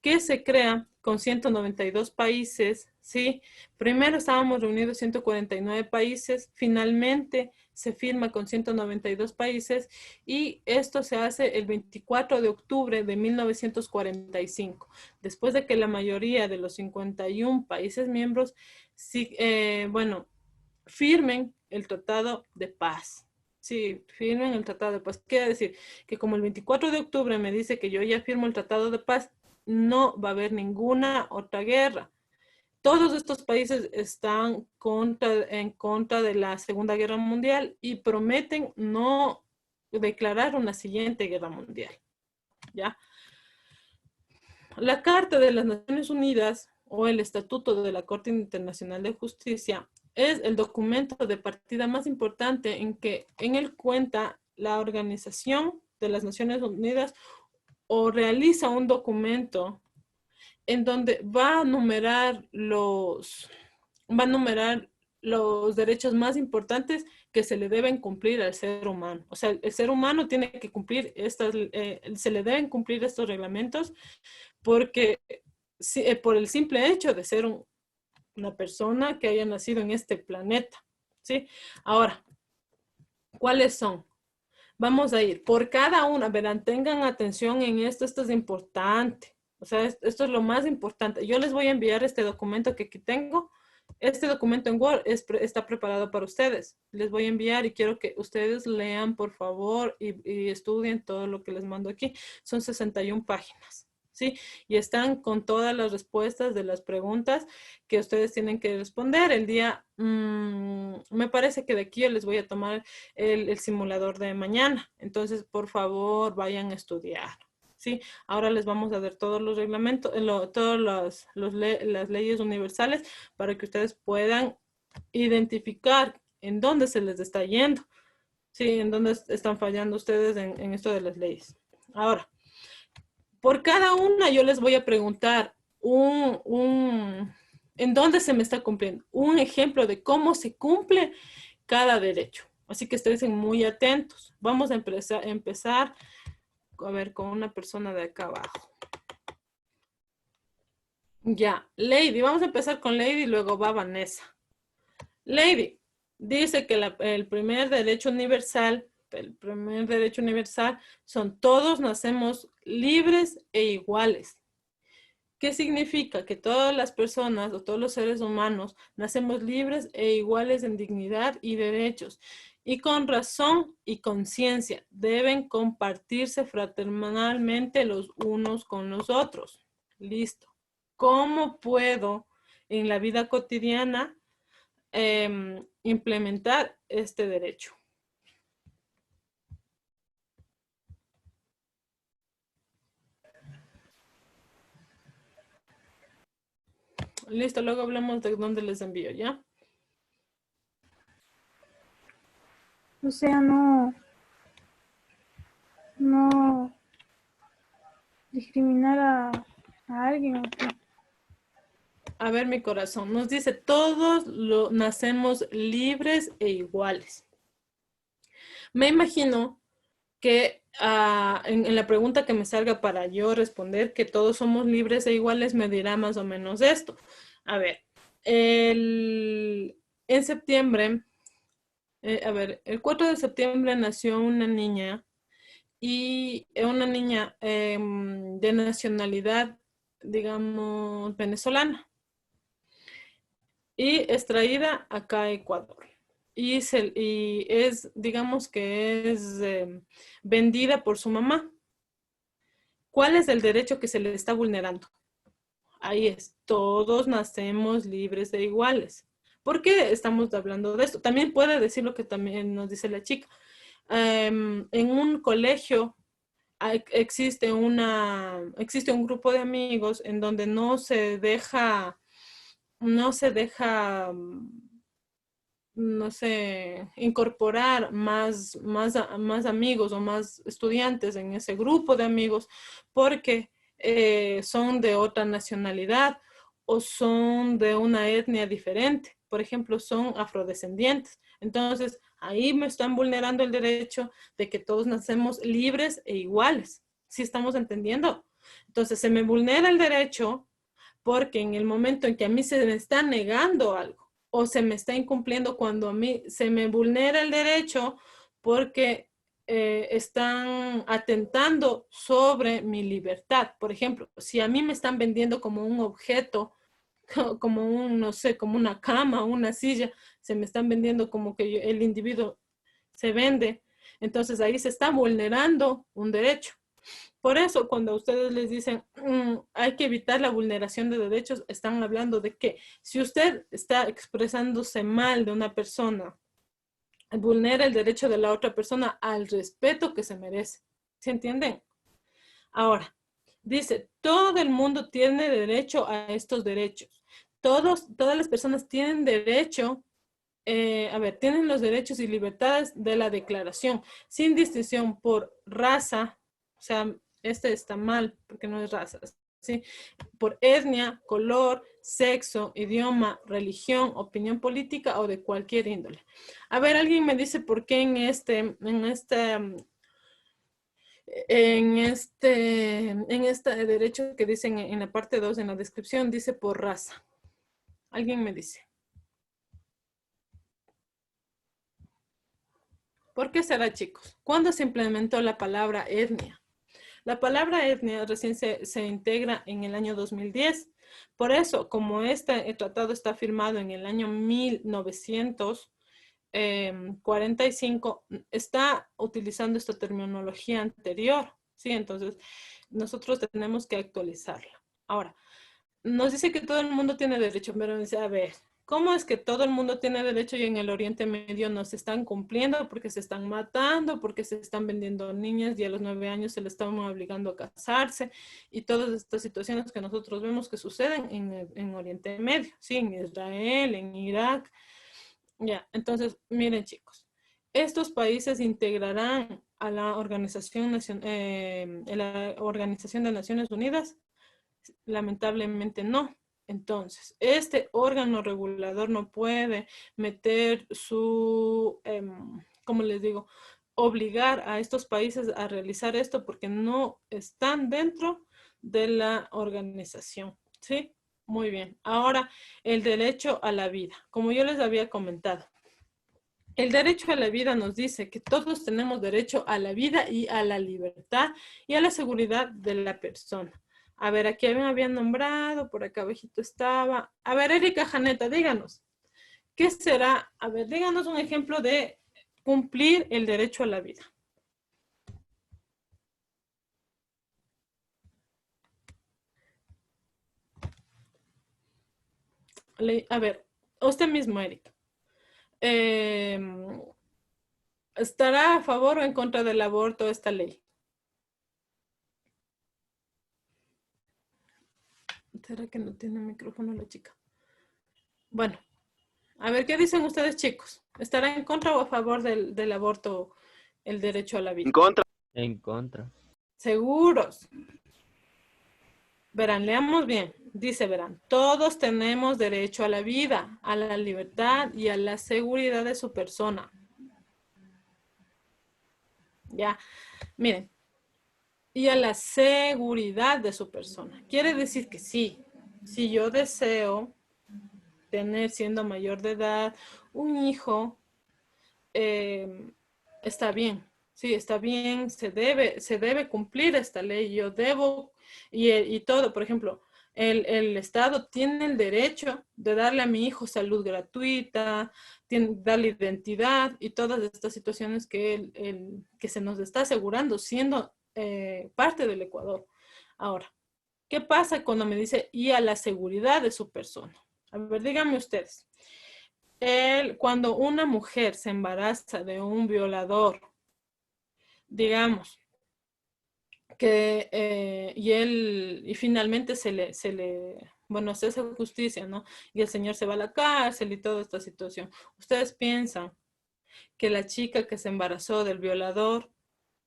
que se crea con 192 países, ¿sí? Primero estábamos reunidos 149 países, finalmente se firma con 192 países y esto se hace el 24 de octubre de 1945, después de que la mayoría de los 51 países miembros, sí, firmen el Tratado de Paz. Sí, firmen el Tratado de Paz. Quiere decir que como el 24 de octubre me dice que yo ya firmo el Tratado de Paz, no va a haber ninguna otra guerra. Todos estos países están en contra de la Segunda Guerra Mundial y prometen no declarar una siguiente guerra mundial. ¿Ya? La Carta de las Naciones Unidas o el Estatuto de la Corte Internacional de Justicia es el documento de partida más importante en él cuenta la Organización de las Naciones Unidas o realiza un documento en donde va a numerar los derechos más importantes que se le deben cumplir al ser humano. O sea, el ser humano tiene que cumplir se le deben cumplir estos reglamentos porque por el simple hecho de ser una persona que haya nacido en este planeta, ¿sí? Ahora, ¿cuáles son? Vamos a ir por cada una, verán, tengan atención en esto es importante. O sea, esto es lo más importante. Yo les voy a enviar este documento que aquí tengo. Este documento en Word está preparado para ustedes. Les voy a enviar y quiero que ustedes lean, por favor, y estudien todo lo que les mando aquí. Son 61 páginas, ¿sí? Y están con todas las respuestas de las preguntas que ustedes tienen que responder. El día, me parece que de aquí yo les voy a tomar el simulador de mañana. Entonces, por favor, vayan a estudiar. ¿Sí? Ahora les vamos a dar todos los reglamentos, todas las leyes universales para que ustedes puedan identificar en dónde se les está yendo, ¿sí? En dónde están fallando ustedes en esto de las leyes. Ahora, por cada una yo les voy a preguntar en dónde se me está cumpliendo, un ejemplo de cómo se cumple cada derecho. Así que estén muy atentos. Vamos a empezar a ver, con una persona de acá abajo. Ya, Lady, vamos a empezar con Lady y luego va Vanessa. Lady, dice que el primer derecho universal son todos nacemos libres e iguales. ¿Qué significa? Que todas las personas o todos los seres humanos nacemos libres e iguales en dignidad y derechos. Y con razón y conciencia deben compartirse fraternalmente los unos con los otros. Listo. ¿Cómo puedo en la vida cotidiana implementar este derecho? Listo, luego hablamos de dónde les envío, ¿ya? O sea, no. discriminar a alguien. ¿O qué? A ver, mi corazón, nos dice, nacemos libres e iguales. Me imagino que en la pregunta que me salga para yo responder que todos somos libres e iguales, me dirá más o menos esto. A ver, en septiembre, el 4 de septiembre nació una niña y una niña de nacionalidad, digamos, venezolana y extraída acá a Ecuador. Y es, digamos que es vendida por su mamá. ¿Cuál es el derecho que se le está vulnerando? Ahí es, todos nacemos libres e iguales. ¿Por qué estamos hablando de esto? También puede decir lo que también nos dice la chica. En un colegio existe un grupo de amigos en donde no se deja, no sé, incorporar más amigos o más estudiantes en ese grupo de amigos porque son de otra nacionalidad o son de una etnia diferente. Por ejemplo, son afrodescendientes. Entonces, ahí me están vulnerando el derecho de que todos nacemos libres e iguales. ¿Sí estamos entendiendo? Entonces, se me vulnera el derecho porque en el momento en que a mí se me está negando algo o se me está incumpliendo, cuando a mí se me vulnera el derecho porque están atentando sobre mi libertad. Por ejemplo, si a mí me están vendiendo como un objeto, como no sé, como una cama, una silla, se me están vendiendo como que el individuo se vende, entonces ahí se está vulnerando un derecho. Por eso, cuando ustedes les dicen hay que evitar la vulneración de derechos, están hablando de que si usted está expresándose mal de una persona, vulnera el derecho de la otra persona al respeto que se merece. ¿Se entienden? Ahora, dice, todo el mundo tiene derecho a estos derechos. Todas las personas tienen derecho, tienen los derechos y libertades de la declaración, sin distinción por raza, o sea, este está mal porque no es raza, ¿sí? Por etnia, color, sexo, idioma, religión, opinión política o de cualquier índole. A ver, alguien me dice por qué en este derecho que dicen en la parte 2, en la descripción, dice por raza. ¿Alguien me dice? ¿Por qué será, chicos? ¿Cuándo se implementó la palabra etnia? La palabra etnia recién se integra en el año 2010. Por eso, como este tratado está firmado en el año 1945, está utilizando esta terminología anterior, ¿sí? Entonces, nosotros tenemos que actualizarla. Ahora, nos dice que todo el mundo tiene derecho, pero dice, a ver, ¿cómo es que todo el mundo tiene derecho y en el Oriente Medio no se están cumpliendo porque se están matando, porque se están vendiendo niñas y a los 9 años se les están obligando a casarse y todas estas situaciones que nosotros vemos que suceden en Oriente Medio, sí, en Israel, en Irak? Ya, entonces, miren chicos, estos países integrarán a la Organización de Naciones Unidas. Lamentablemente no. Entonces, este órgano regulador no puede meter ¿cómo les digo? Obligar a estos países a realizar esto porque no están dentro de la organización, ¿sí? Muy bien. Ahora, el derecho a la vida. Como yo les había comentado, el derecho a la vida nos dice que todos tenemos derecho a la vida y a la libertad y a la seguridad de la persona. A ver, aquí me habían nombrado, por acá abajito estaba. A ver, Erika Janeta, díganos, ¿qué será? A ver, díganos un ejemplo de cumplir el derecho a la vida. A ver, usted mismo, Erika. ¿Estará a favor o en contra del aborto esta ley? ¿Será que no tiene micrófono la chica? Bueno, a ver, ¿qué dicen ustedes, chicos? ¿Estará en contra o a favor del aborto, el derecho a la vida? En contra. En contra. ¿Seguros? Verán, leamos bien. Dice, verán, todos tenemos derecho a la vida, a la libertad y a la seguridad de su persona. Ya, miren. Y a la seguridad de su persona. Quiere decir que sí, si yo deseo tener, siendo mayor de edad, un hijo, está bien. Sí, está bien, se debe cumplir esta ley. Yo debo, y todo, por ejemplo, el Estado tiene el derecho de darle a mi hijo salud gratuita, darle identidad y todas estas situaciones que se nos está asegurando siendo parte del Ecuador. Ahora, ¿qué pasa cuando me dice y a la seguridad de su persona? A ver, díganme ustedes. Cuando una mujer se embaraza de un violador, digamos, y finalmente bueno, se hace justicia, ¿no? Y el señor se va a la cárcel y toda esta situación. ¿Ustedes piensan que la chica que se embarazó del violador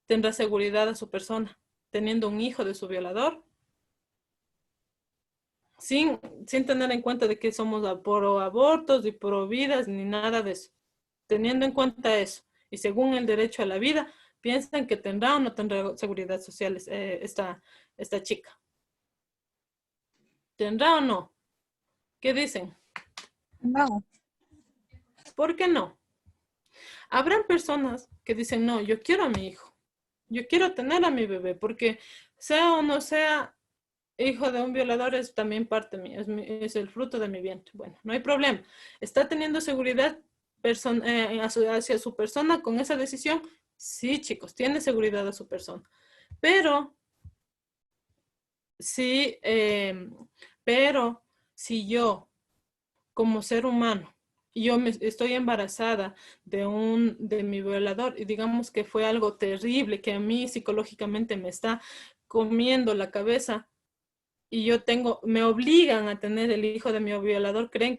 tendrá seguridad a su persona, teniendo un hijo de su violador? Sin tener en cuenta de que somos pro abortos y pro vidas, ni nada de eso. Teniendo en cuenta eso, y según el derecho a la vida, ¿piensan que tendrá o no tendrá seguridad social esta chica? ¿Tendrá o no? ¿Qué dicen? No. ¿Por qué no? Habrán personas que dicen, no, yo quiero a mi hijo. Yo quiero tener a mi bebé, porque sea o no sea hijo de un violador, es también parte mía, es el fruto de mi vientre. Bueno, no hay problema. ¿Está teniendo seguridad hacia su persona con esa decisión? Sí, chicos, tiene seguridad a su persona. Pero si yo, como ser humano, yo estoy embarazada de mi violador, y digamos que fue algo terrible, que a mí psicológicamente me está comiendo la cabeza, y me obligan a tener el hijo de mi violador, ¿creen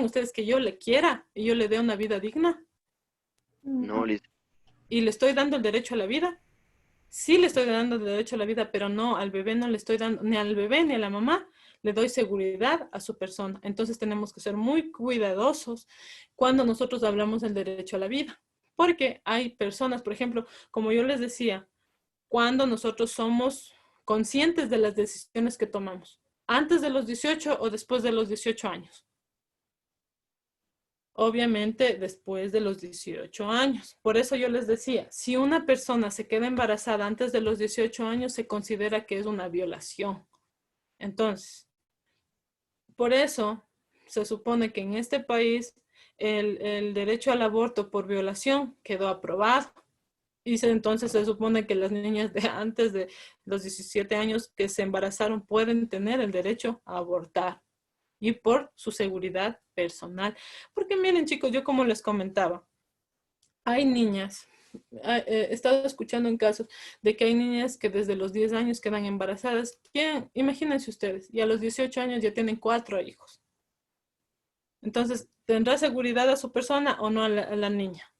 ustedes que yo le quiera y yo le dé una vida digna? No, Liz. ¿Y le estoy dando el derecho a la vida? Sí le estoy dando el derecho a la vida, pero no, al bebé no le estoy dando, ni al bebé ni a la mamá, le doy seguridad a su persona. Entonces tenemos que ser muy cuidadosos cuando nosotros hablamos del derecho a la vida. Porque hay personas, por ejemplo, como yo les decía, cuando nosotros somos conscientes de las decisiones que tomamos, antes de los 18 o después de los 18 años. Obviamente después de los 18 años. Por eso yo les decía, si una persona se queda embarazada antes de los 18 años, se considera que es una violación. Entonces, por eso se supone que en este país el derecho al aborto por violación quedó aprobado. Y entonces se supone que las niñas de antes de los 17 años que se embarazaron pueden tener el derecho a abortar. Y por su seguridad personal. Porque miren, chicos, yo como les comentaba, hay niñas, he estado escuchando en casos de que hay niñas que desde los 10 años quedan embarazadas. Imagínense ustedes, y a los 18 años ya tienen 4 hijos. Entonces, ¿tendrá seguridad a su persona o no a la niña?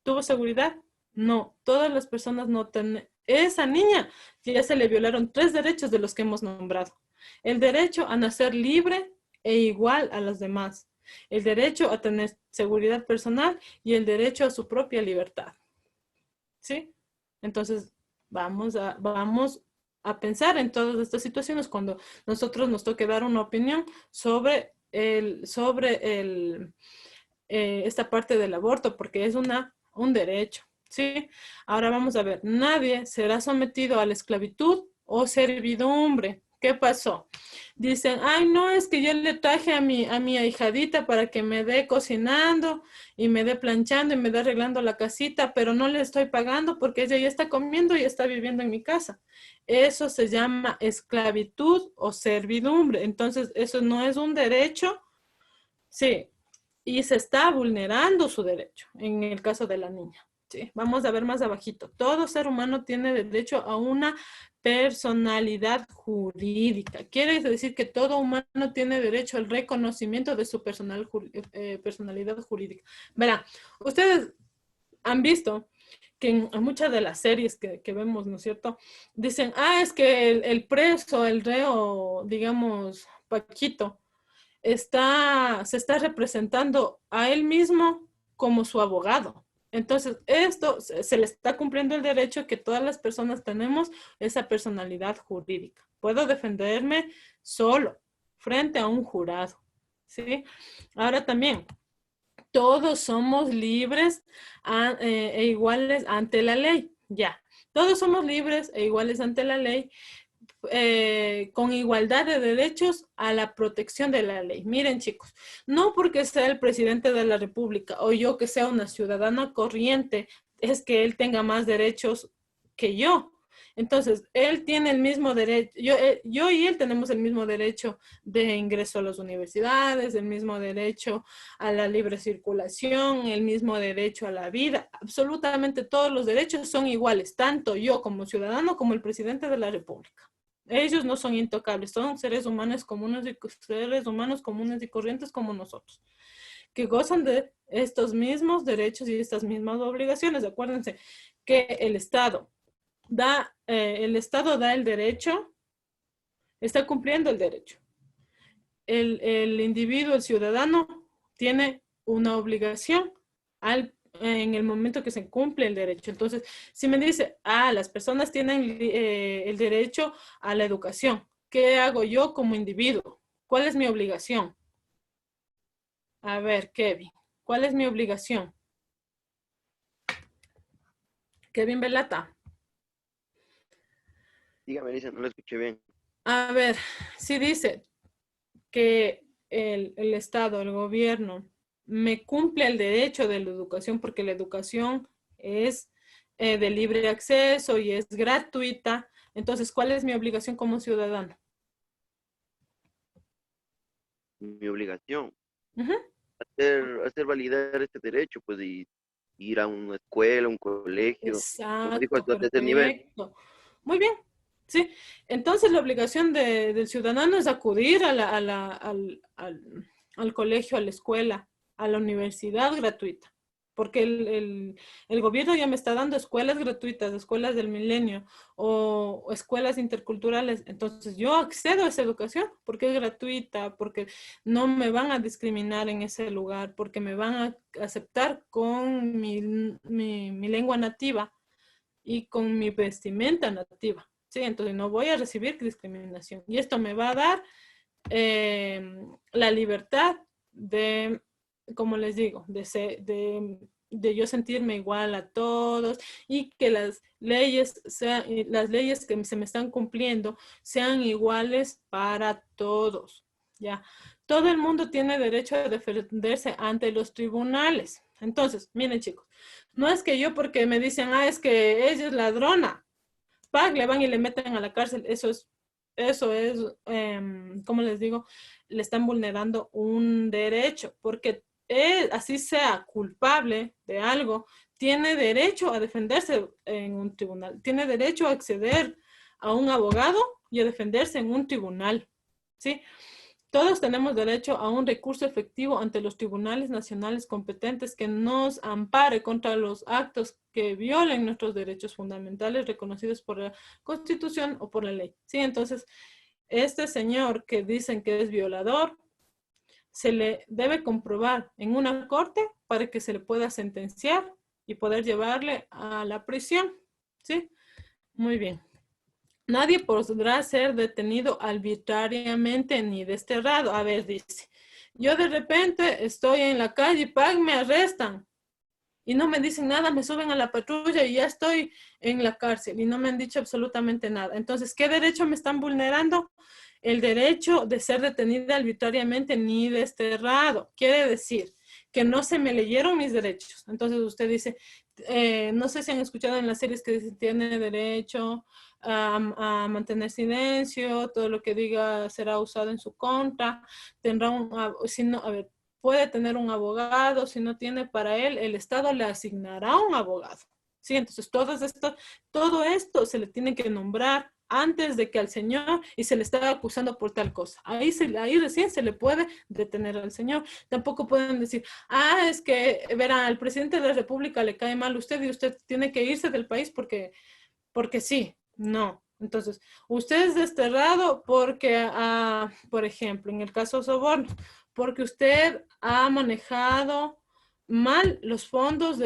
¿Tuvo seguridad? No, todas las personas no tienen. Esa niña ya se le violaron 3 derechos de los que hemos nombrado. El derecho a nacer libre e igual a los demás. El derecho a tener seguridad personal y el derecho a su propia libertad. ¿Sí? Entonces, vamos a pensar en todas estas situaciones cuando nosotros nos toque dar una opinión sobre esta parte del aborto, porque es un derecho. ¿Sí? Ahora vamos a ver, nadie será sometido a la esclavitud o servidumbre. ¿Qué pasó? Dicen, ay, no, es que yo le traje a mi ahijadita para que me dé cocinando y me dé planchando y me dé arreglando la casita, pero no le estoy pagando porque ella ya está comiendo y está viviendo en mi casa. Eso se llama esclavitud o servidumbre. Entonces, eso no es un derecho, sí, y se está vulnerando su derecho en el caso de la niña. Sí, vamos a ver más abajito. Todo ser humano tiene derecho a una personalidad jurídica. Quiere decir que todo humano tiene derecho al reconocimiento de su personalidad jurídica. Verán, ustedes han visto que en muchas de las series que vemos, ¿no es cierto? Dicen, es que el preso, el reo, digamos, Paquito, se está representando a él mismo como su abogado. Entonces, esto se le está cumpliendo el derecho que todas las personas tenemos, esa personalidad jurídica. Puedo defenderme solo, frente a un jurado, ¿sí? Ahora también, todos somos libres e iguales ante la ley, ya. Todos somos libres e iguales ante la ley, con igualdad de derechos a la protección de la ley. Miren, chicos, no porque sea el presidente de la República o yo que sea una ciudadana corriente, es que él tenga más derechos que yo. Entonces, él tiene el mismo derecho, yo y él tenemos el mismo derecho de ingreso a las universidades, el mismo derecho a la libre circulación, el mismo derecho a la vida. Absolutamente todos los derechos son iguales, tanto yo como ciudadano como el presidente de la República. Ellos no son intocables, son seres humanos comunes y corrientes como nosotros, que gozan de estos mismos derechos y estas mismas obligaciones. Acuérdense que el Estado da el derecho, está cumpliendo el derecho. El individuo, el ciudadano, tiene una obligación en el momento que se cumple el derecho. Entonces, si me dice, las personas tienen el derecho a la educación, ¿qué hago yo como individuo? ¿Cuál es mi obligación? A ver, Kevin, ¿cuál es mi obligación? Kevin Velata. Dígame, Lisa, no lo escuché bien. A ver, si dice que el Estado, el gobierno, me cumple el derecho de la educación porque la educación es de libre acceso y es gratuita, entonces, ¿cuál es mi obligación como ciudadano? Mi obligación. Hacer validar este derecho, pues, y ir a una escuela, un colegio. Exacto, Como dijo, nivel. perfecto. Muy bien. Sí, entonces la obligación del ciudadano es acudir al colegio, a la escuela, a la universidad gratuita, porque el gobierno ya me está dando escuelas gratuitas, escuelas del milenio o escuelas interculturales, entonces yo accedo a esa educación porque es gratuita, porque no me van a discriminar en ese lugar, porque me van a aceptar con mi lengua nativa y con mi vestimenta nativa. Sí, entonces no voy a recibir discriminación. Y esto me va a dar la libertad de, como les digo, de yo sentirme igual a todos y que las leyes que se me están cumpliendo sean iguales para todos. ¿Ya? Todo el mundo tiene derecho a defenderse ante los tribunales. Entonces, miren, chicos, no es que yo porque me dicen, es que ella es ladrona, le van y le meten a la cárcel. Eso es, ¿cómo les digo? Le están vulnerando un derecho, porque él, así sea culpable de algo, tiene derecho a defenderse en un tribunal, tiene derecho a acceder a un abogado y a defenderse en un tribunal, ¿sí? Todos tenemos derecho a un recurso efectivo ante los tribunales nacionales competentes que nos ampare contra los actos que violen nuestros derechos fundamentales reconocidos por la Constitución o por la ley. Sí, entonces, este señor que dicen que es violador, se le debe comprobar en una corte para que se le pueda sentenciar y poder llevarle a la prisión. ¿Sí? Muy bien. Nadie podrá ser detenido arbitrariamente ni desterrado. A ver, dice, yo de repente estoy en la calle y me arrestan y no me dicen nada, me suben a la patrulla y ya estoy en la cárcel y no me han dicho absolutamente nada. Entonces, ¿qué derecho me están vulnerando? El derecho de ser detenida arbitrariamente ni desterrado. Quiere decir que no se me leyeron mis derechos. Entonces usted dice, no sé si han escuchado en las series que dicen, tiene derecho a mantener silencio, todo lo que diga será usado en su contra, tendrá puede tener un abogado, si no tiene para él, el Estado le asignará un abogado. Sí, entonces todo esto se le tiene que nombrar antes de que al señor y se le estaba acusando por tal cosa. Ahí recién se le puede detener al señor. Tampoco pueden decir, es que, verá, al presidente de la República le cae mal a usted y usted tiene que irse del país porque sí. No. Entonces, usted es desterrado porque, por ejemplo, en el caso soborno, porque usted ha manejado mal los fondos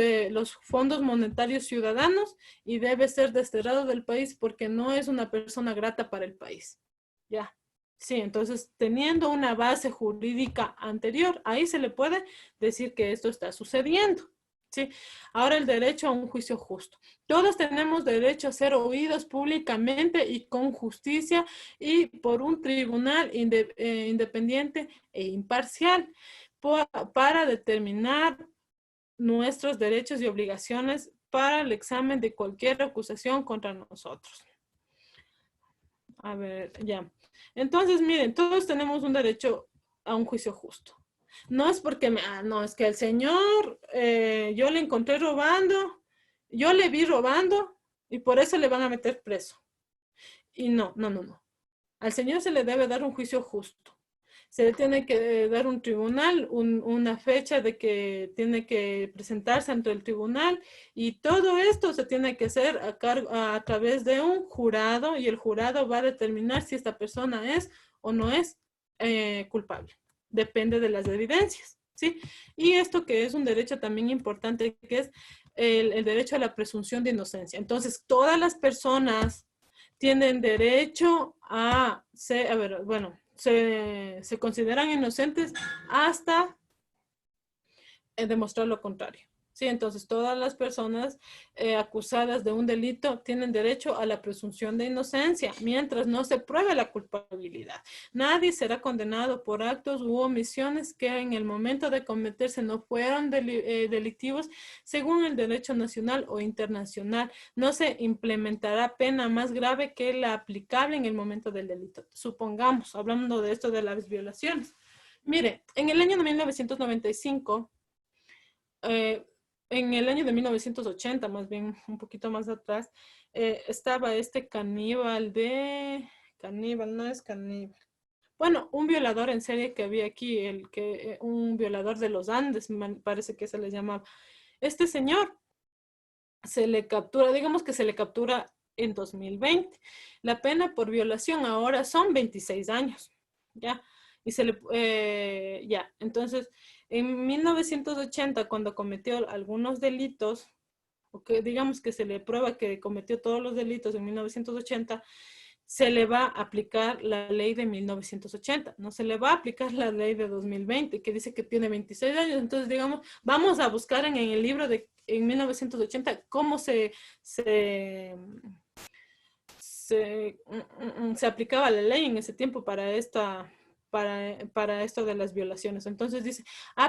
monetarios ciudadanos y debe ser desterrado del país porque no es una persona grata para el país. Ya. Sí, entonces, teniendo una base jurídica anterior, ahí se le puede decir que esto está sucediendo. Sí. Ahora el derecho a un juicio justo. Todos tenemos derecho a ser oídos públicamente y con justicia y por un tribunal independiente e imparcial para determinar nuestros derechos y obligaciones para el examen de cualquier acusación contra nosotros. A ver, ya. Entonces, miren, todos tenemos un derecho a un juicio justo. No es porque, no, es que el señor, yo le encontré robando, yo le vi robando y por eso le van a meter preso. Y no. Al señor se le debe dar un juicio justo. Se le tiene que dar un tribunal, una fecha de que tiene que presentarse ante el tribunal y todo esto se tiene que hacer a través de un jurado y el jurado va a determinar si esta persona es o no es culpable. Depende de las evidencias, ¿sí? Y esto que es un derecho también importante, que es el derecho a la presunción de inocencia. Entonces, todas las personas tienen derecho se consideran inocentes hasta demostrar lo contrario. Sí, entonces todas las personas acusadas de un delito tienen derecho a la presunción de inocencia mientras no se pruebe la culpabilidad. Nadie será condenado por actos u omisiones que en el momento de cometerse no fueron delictivos según el derecho nacional o internacional. No se implementará pena más grave que la aplicable en el momento del delito. Supongamos, hablando de esto de las violaciones. Mire, en el año de 1995, en el año de 1980, más bien un poquito más atrás, estaba este bueno, un violador en serie que había aquí, un violador de los Andes, parece que se le llamaba. Este señor se le captura, digamos que se le captura en 2020. La pena por violación ahora son 26 años, ¿ya? Y entonces, en 1980, cuando cometió algunos delitos, o que digamos que se le prueba que cometió todos los delitos en 1980, se le va a aplicar la ley de 1980, no se le va a aplicar la ley de 2020, que dice que tiene 26 años. Entonces, digamos, vamos a buscar en el libro en 1980 cómo se aplicaba la ley en ese tiempo para esto de las violaciones. Entonces dice,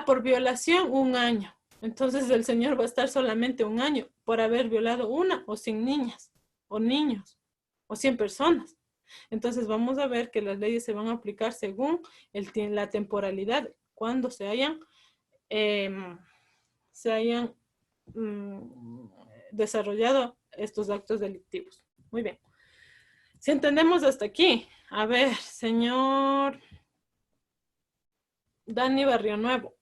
por violación 1 año. Entonces el señor va a estar solamente 1 año por haber violado 1 o 100 niñas o niños o 100 personas. Entonces vamos a ver que las leyes se van a aplicar según la temporalidad, cuando se hayan desarrollado estos actos delictivos. Muy bien. Si entendemos hasta aquí, a ver, señor Dani Barrio Nuevo.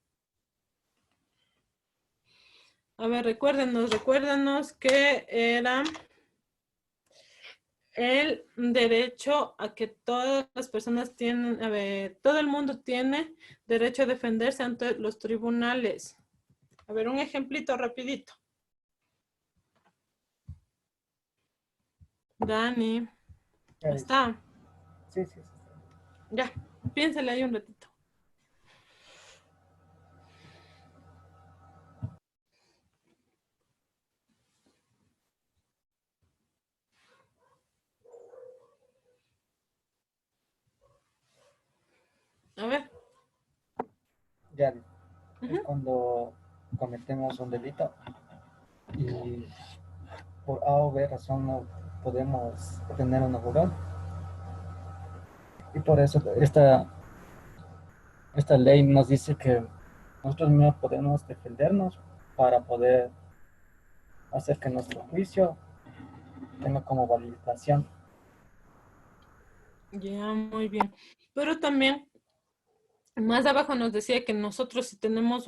A ver, recuérdenos que era el derecho a que todas las personas tienen, todo el mundo tiene derecho a defenderse ante los tribunales. A ver, un ejemplito rapidito. Dani. ¿Está? Sí. Ya, piénsale ahí un ratito. A ver. Ya, es cuando cometemos un delito y por A o B razón no podemos obtener una jurado. Y por eso esta ley nos dice que nosotros mismos podemos defendernos para poder hacer que nuestro juicio tenga como validación Ya, muy bien. Pero también, más abajo nos decía que nosotros si tenemos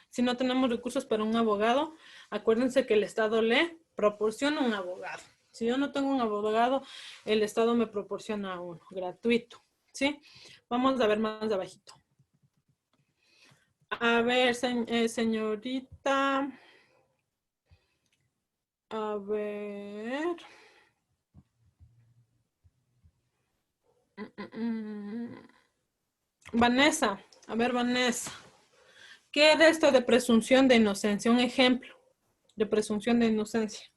si no tenemos recursos para un abogado, acuérdense que el Estado le proporciona un abogado. Si yo no tengo un abogado, el Estado me proporciona uno, gratuito, ¿sí? Vamos a ver más abajito. A ver, señorita. A ver. Vanessa, a ver, Vanessa. ¿Qué era esto de presunción de inocencia? Un ejemplo de presunción de inocencia.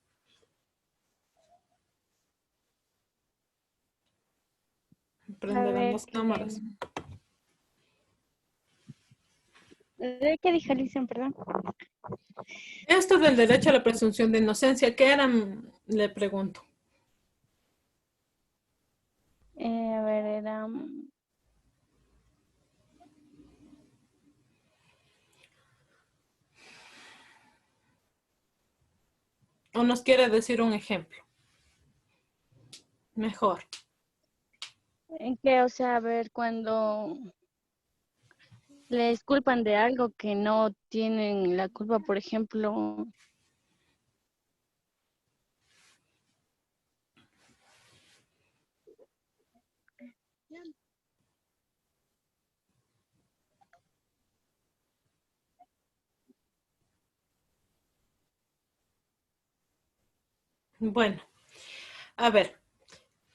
Prenderán las cámaras. ¿De qué dijo Lisen, perdón? Esto del derecho a la presunción de inocencia, ¿qué era? Le pregunto. A ver, era... ¿O nos quiere decir un ejemplo? Mejor. ¿En qué? O sea, a ver, cuando les culpan de algo que no tienen la culpa, por ejemplo... Bueno, a ver,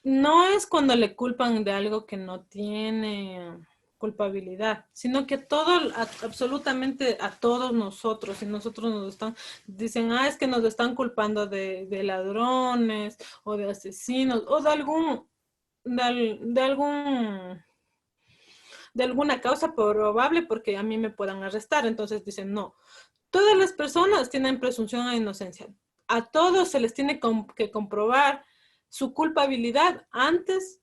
no es cuando le culpan de algo que no tiene culpabilidad, sino que absolutamente a todos nosotros, y nosotros nos dicen, es que nos están culpando de ladrones, o de asesinos, o de alguna causa probable porque a mí me puedan arrestar. Entonces dicen, no, todas las personas tienen presunción de inocencia. A todos se les tiene que comprobar su culpabilidad antes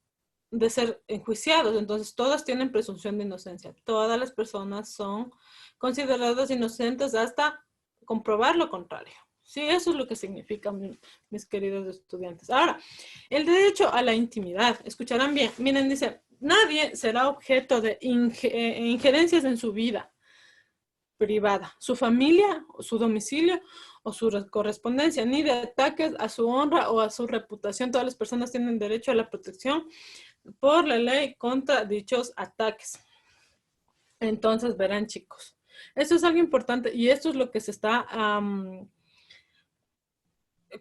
de ser enjuiciados. Entonces, todos tienen presunción de inocencia. Todas las personas son consideradas inocentes hasta comprobar lo contrario. Sí, eso es lo que significa, mis queridos estudiantes. Ahora, el derecho a la intimidad. Escucharán bien. Miren, dice, nadie será objeto de injerencias en su vida privada, su familia, su domicilio o su correspondencia, ni de ataques a su honra o a su reputación. Todas las personas tienen derecho a la protección por la ley contra dichos ataques. Entonces, verán, chicos, esto es algo importante y esto es lo que se está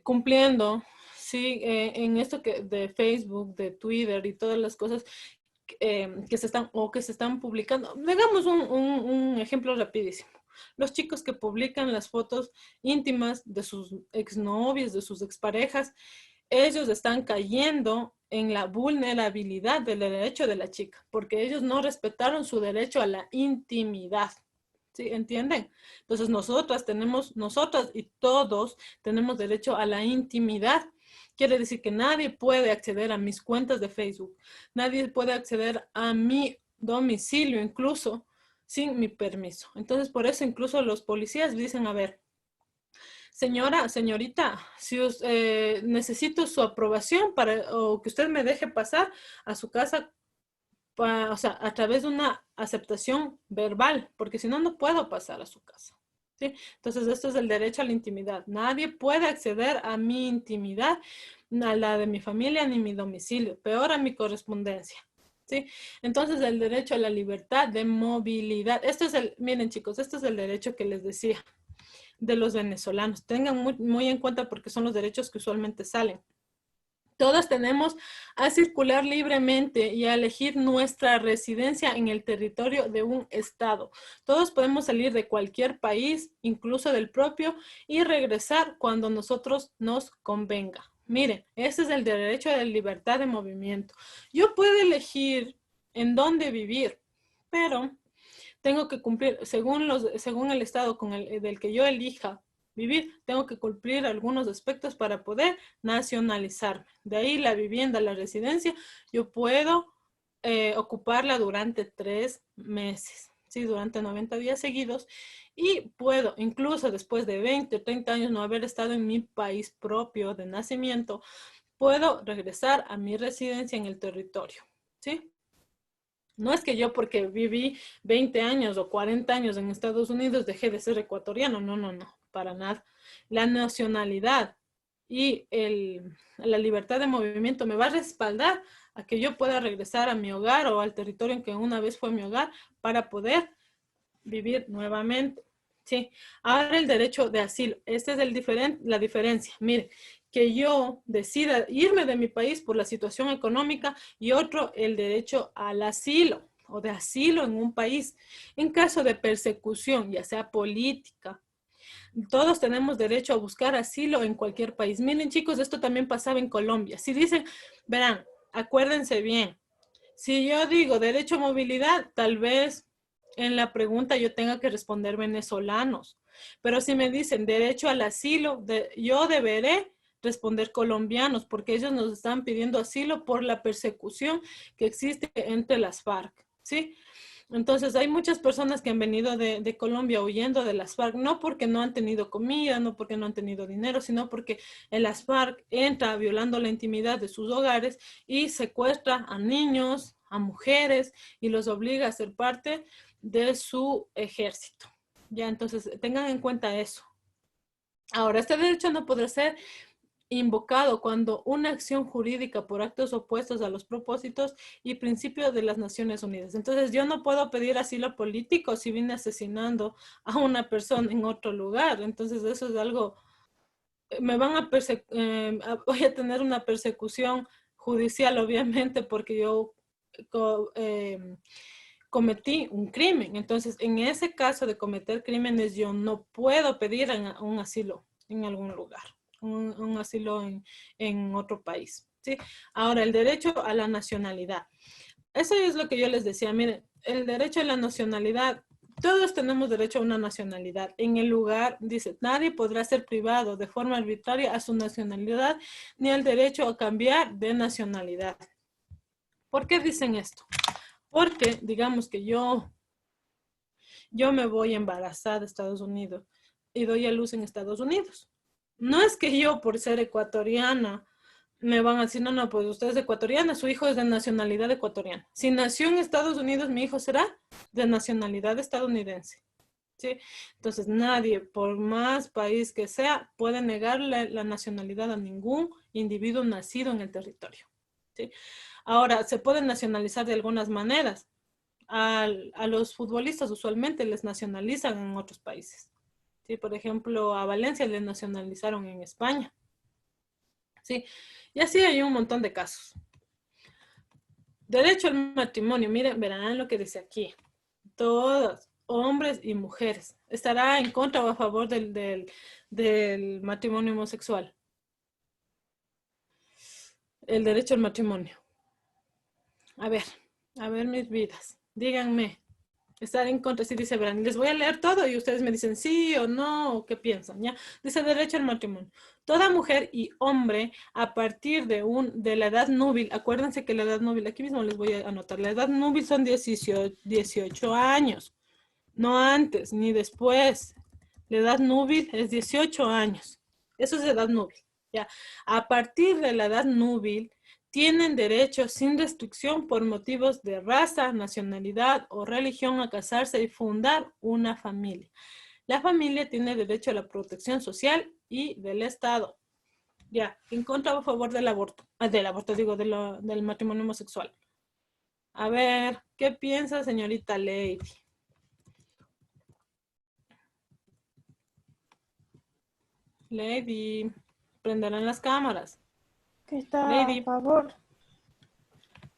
cumpliendo, ¿sí? En esto de Facebook, de Twitter y todas las cosas que se están publicando. Digamos un ejemplo rapidísimo. Los chicos que publican las fotos íntimas de sus exnovios, de sus exparejas, ellos están cayendo en la vulnerabilidad del derecho de la chica, porque ellos no respetaron su derecho a la intimidad. ¿Sí? ¿Entienden? Entonces nosotras y todos tenemos derecho a la intimidad. Quiere decir que nadie puede acceder a mis cuentas de Facebook, nadie puede acceder a mi domicilio incluso sin mi permiso. Entonces por eso incluso los policías dicen, a ver, señorita, si necesito su aprobación o que usted me deje pasar a su casa, o sea, a través de una aceptación verbal, porque si no, no puedo pasar a su casa. ¿Sí? Entonces, esto es el derecho a la intimidad. Nadie puede acceder a mi intimidad, a la de mi familia, ni mi domicilio, peor a mi correspondencia. ¿Sí? Entonces, el derecho a la libertad de movilidad. Miren chicos, este es el derecho que les decía de los venezolanos. Tengan muy en cuenta porque son los derechos que usualmente salen. Todos tenemos a circular libremente y a elegir nuestra residencia en el territorio de un estado. Todos podemos salir de cualquier país, incluso del propio, y regresar cuando nosotros nos convenga. Miren, ese es el derecho a la libertad de movimiento. Yo puedo elegir en dónde vivir, pero tengo que cumplir, según el estado del que yo elija vivir, tengo que cumplir algunos aspectos para poder nacionalizarme. De ahí la vivienda, la residencia, yo puedo ocuparla durante 3 meses, ¿sí? Durante 90 días seguidos, y puedo, incluso después de 20 o 30 años no haber estado en mi país propio de nacimiento, puedo regresar a mi residencia en el territorio. ¿sí? No es que yo porque viví 20 años o 40 años en Estados Unidos dejé de ser ecuatoriano, no, no, no, para nada. La nacionalidad y la libertad de movimiento me va a respaldar a que yo pueda regresar a mi hogar o al territorio en que una vez fue mi hogar para poder vivir nuevamente. Sí, ahora el derecho de asilo, esta es la diferencia. Mire, que yo decida irme de mi país por la situación económica y otro, el derecho al asilo o de asilo en un país. En caso de persecución, ya sea política, todos tenemos derecho a buscar asilo en cualquier país. Miren, chicos, esto también pasaba en Colombia. Si dicen, verán, acuérdense bien, si yo digo derecho a movilidad, tal vez en la pregunta yo tenga que responder venezolanos. Pero si me dicen derecho al asilo, yo deberé responder colombianos, porque ellos nos están pidiendo asilo por la persecución que existe entre las FARC, ¿sí? Entonces hay muchas personas que han venido de Colombia huyendo de las FARC, no porque no han tenido comida, no porque no han tenido dinero, sino porque en las FARC entra violando la intimidad de sus hogares y secuestra a niños, a mujeres y los obliga a ser parte de su ejército. Ya, entonces tengan en cuenta eso. Ahora, este derecho no podrá ser invocado cuando una acción jurídica por actos opuestos a los propósitos y principios de las Naciones Unidas. Entonces, yo no puedo pedir asilo político si vine asesinando a una persona en otro lugar. Entonces, eso es algo, me van a voy a tener una persecución judicial, obviamente, porque yo cometí un crimen. Entonces, en ese caso de cometer crímenes, yo no puedo pedir un asilo en algún lugar. Un asilo en otro país, ¿sí? Ahora, el derecho a la nacionalidad. Eso es lo que yo les decía. Miren, el derecho a la nacionalidad, todos tenemos derecho a una nacionalidad. En el lugar, dice, nadie podrá ser privado de forma arbitraria a su nacionalidad ni el derecho a cambiar de nacionalidad. ¿Por qué dicen esto? Porque, digamos que yo me voy embarazada de Estados Unidos y doy a luz en Estados Unidos. No es que yo, por ser ecuatoriana, me van a decir, no, no, pues usted es ecuatoriana, su hijo es de nacionalidad ecuatoriana. Si nació en Estados Unidos, mi hijo será de nacionalidad estadounidense, ¿sí? Entonces, nadie, por más país que sea, puede negarle la nacionalidad a ningún individuo nacido en el territorio, ¿sí? Ahora, se puede nacionalizar de algunas maneras. A los futbolistas usualmente les nacionalizan en otros países. Sí, por ejemplo, a Valencia le nacionalizaron en España. Sí, y así hay un montón de casos. Derecho al matrimonio. Miren, verán lo que dice aquí. Todos, hombres y mujeres. ¿Estará en contra o a favor del matrimonio homosexual? El derecho al matrimonio. A ver mis vidas. Díganme. Estar en contra, si dice, verán, les voy a leer todo y ustedes me dicen sí o no, o qué piensan, ¿ya? Dice derecho al matrimonio. Toda mujer y hombre a partir de la edad núbil, acuérdense que la edad núbil, aquí mismo les voy a anotar, la edad núbil son 18 años, no antes ni después. La edad núbil es 18 años, eso es edad núbil, ¿ya? A partir de la edad núbil, tienen derecho sin restricción por motivos de raza, nacionalidad o religión a casarse y fundar una familia. La familia tiene derecho a la protección social y del Estado. Ya, en contra o a favor del aborto. Del matrimonio homosexual. A ver, ¿qué piensa señorita Lady? Lady, prenderán las cámaras. Que está Lady. a favor.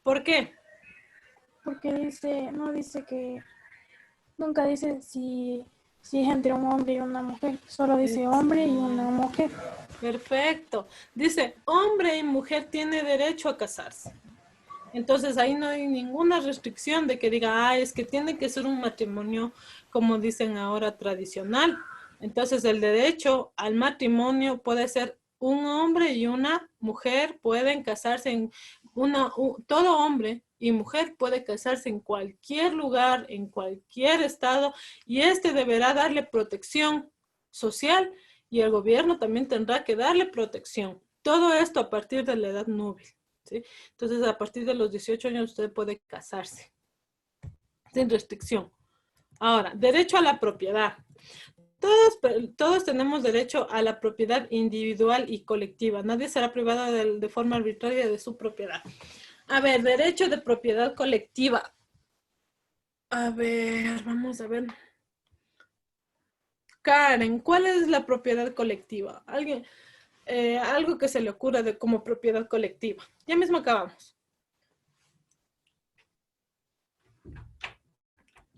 ¿Por qué? Porque no dice que, nunca dice si es entre un hombre y una mujer, solo dice hombre y una mujer. Perfecto. Dice, hombre y mujer tiene derecho a casarse. Entonces ahí no hay ninguna restricción de que diga, es que tiene que ser un matrimonio, como dicen ahora, tradicional. Entonces el derecho al matrimonio puede ser un hombre y una mujer pueden casarse en todo hombre y mujer puede casarse en cualquier lugar, en cualquier estado, y deberá darle protección social y el gobierno también tendrá que darle protección. Todo esto a partir de la edad núbil, ¿sí? Entonces, a partir de los 18 años usted puede casarse sin restricción. Ahora, derecho a la propiedad. Todos tenemos derecho a la propiedad individual y colectiva. Nadie será privado de forma arbitraria de su propiedad. A ver, derecho de propiedad colectiva. A ver, vamos a ver. Karen, ¿cuál es la propiedad colectiva? ¿Alguien, algo que se le ocurra de como propiedad colectiva? Ya mismo acabamos.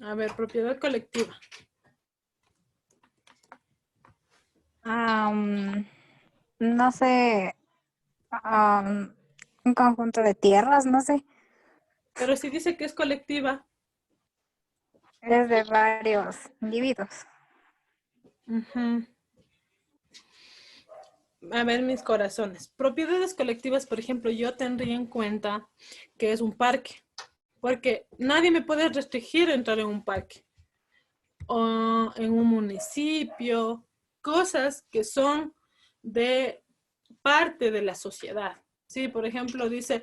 A ver, propiedad colectiva. No sé, un conjunto de tierras, no sé, Pero si dice que es colectiva. es de varios individuos. Ujú. A ver, mis corazones. Propiedades colectivas, por ejemplo, yo tendría en cuenta que es un parque, porque nadie me puede restringir entrar en un parque o en un municipio, cosas que son de parte de la sociedad. Sí, por ejemplo, dice,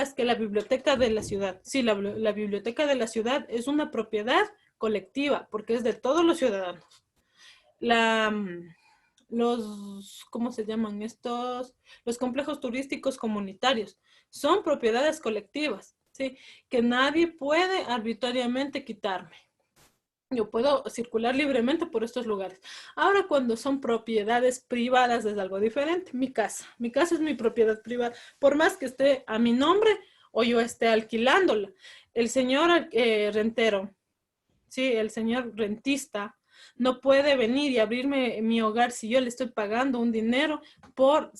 es que la biblioteca de la ciudad. Sí, la biblioteca de la ciudad es una propiedad colectiva, porque es de todos los ciudadanos. ¿Cómo se llaman estos? Los complejos turísticos comunitarios son propiedades colectivas, ¿sí? Que nadie puede arbitrariamente quitarme. Yo puedo circular libremente por estos lugares. Ahora, cuando son propiedades privadas es algo diferente. Mi casa es mi propiedad privada, por más que esté a mi nombre o yo esté alquilándola. El señor rentero, sí, el señor rentista, no puede venir y abrirme mi hogar si yo le estoy pagando un dinero por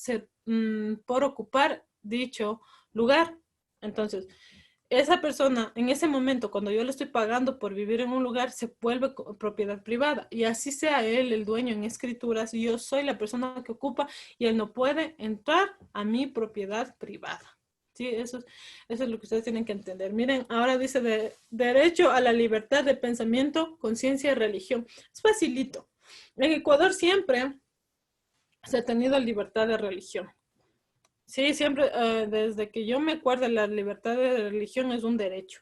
ocupar dicho lugar. Entonces, esa persona, en ese momento, cuando yo le estoy pagando por vivir en un lugar, se vuelve propiedad privada. Y así sea él el dueño en escrituras, yo soy la persona que ocupa y él no puede entrar a mi propiedad privada. Sí, eso es lo que ustedes tienen que entender. Miren, ahora dice derecho a la libertad de pensamiento, conciencia y religión. Es facilito. En Ecuador siempre se ha tenido libertad de religión. Sí, siempre, desde que yo me acuerdo, la libertad de religión es un derecho.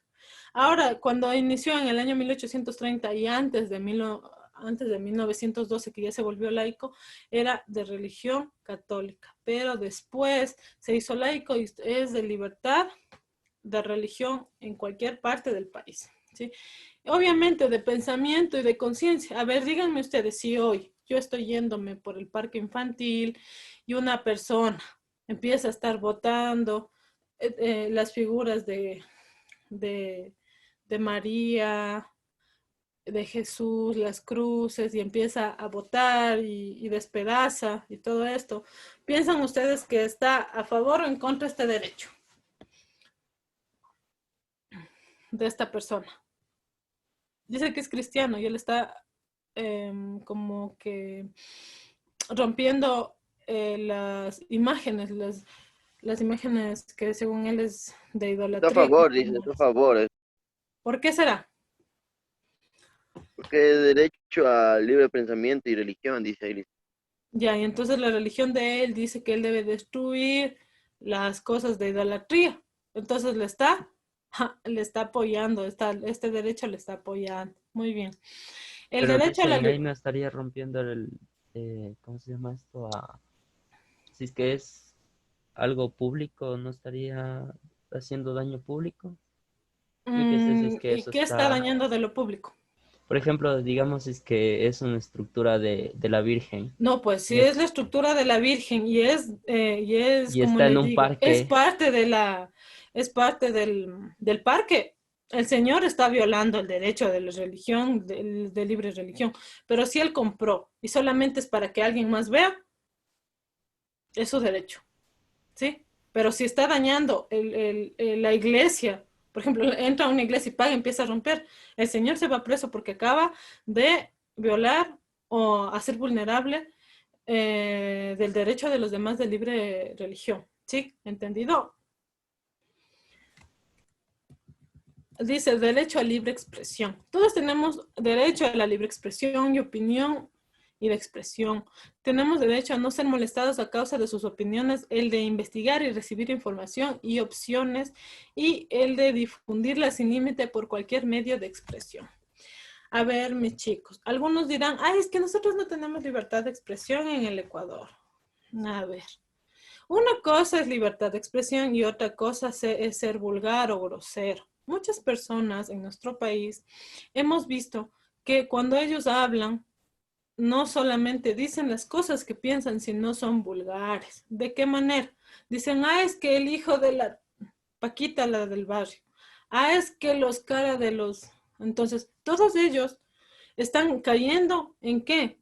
Ahora, cuando inició en el año 1830 y antes de 1912, que ya se volvió laico, era de religión católica, pero después se hizo laico y es de libertad de religión en cualquier parte del país, ¿sí? Obviamente de pensamiento y de conciencia. A ver, díganme ustedes, si hoy yo estoy yéndome por el parque infantil y una persona empieza a estar botando las figuras de María, de Jesús, las cruces, y empieza a botar y despedaza y todo esto. ¿Piensan ustedes que está a favor o en contra de este derecho de esta persona? Dice que es cristiano y él está como que rompiendo las imágenes, las imágenes que según él es de idolatría. Está a favor, dice, está a favor. ¿Por qué será? Porque derecho a libre pensamiento y religión, dice ahí. Ya, y entonces la religión de él dice que él debe destruir las cosas de idolatría. Entonces le está apoyando, este derecho le está apoyando. Muy bien. El Pero derecho a la ahí no estaría rompiendo ¿cómo se llama esto? Si es que es algo público, ¿no estaría haciendo daño público? ¿Y qué está dañando de lo público? Por ejemplo, digamos es que es una estructura de la Virgen. No, pues si es la estructura de la Virgen y es y como está en le un digo, parque. es parte del parque. El Señor está violando el derecho de la religión, de libre religión. Pero si él compró y solamente es para que alguien más vea, es su derecho, ¿sí? Pero si está dañando la iglesia, por ejemplo, entra a una iglesia y paga y empieza a romper, el Señor se va preso porque acaba de violar o hacer vulnerable del derecho de los demás de libre religión, ¿sí? ¿Entendido? Dice derecho a libre expresión. Todos tenemos derecho a la libre expresión y opinión y de expresión. Tenemos derecho a no ser molestados a causa de sus opiniones, el de investigar y recibir información y opciones, y el de difundirla sin límite por cualquier medio de expresión. A ver, mis chicos, algunos dirán, ay, es que nosotros no tenemos libertad de expresión en el Ecuador. A ver, una cosa es libertad de expresión y otra cosa es ser vulgar o grosero. Muchas personas en nuestro país hemos visto que cuando ellos hablan, no solamente dicen las cosas que piensan, sino son vulgares. ¿De qué manera? Dicen, ah, es que el hijo de la Paquita, la del barrio. Ah, es que los cara de los... Entonces, todos ellos están cayendo ¿en qué?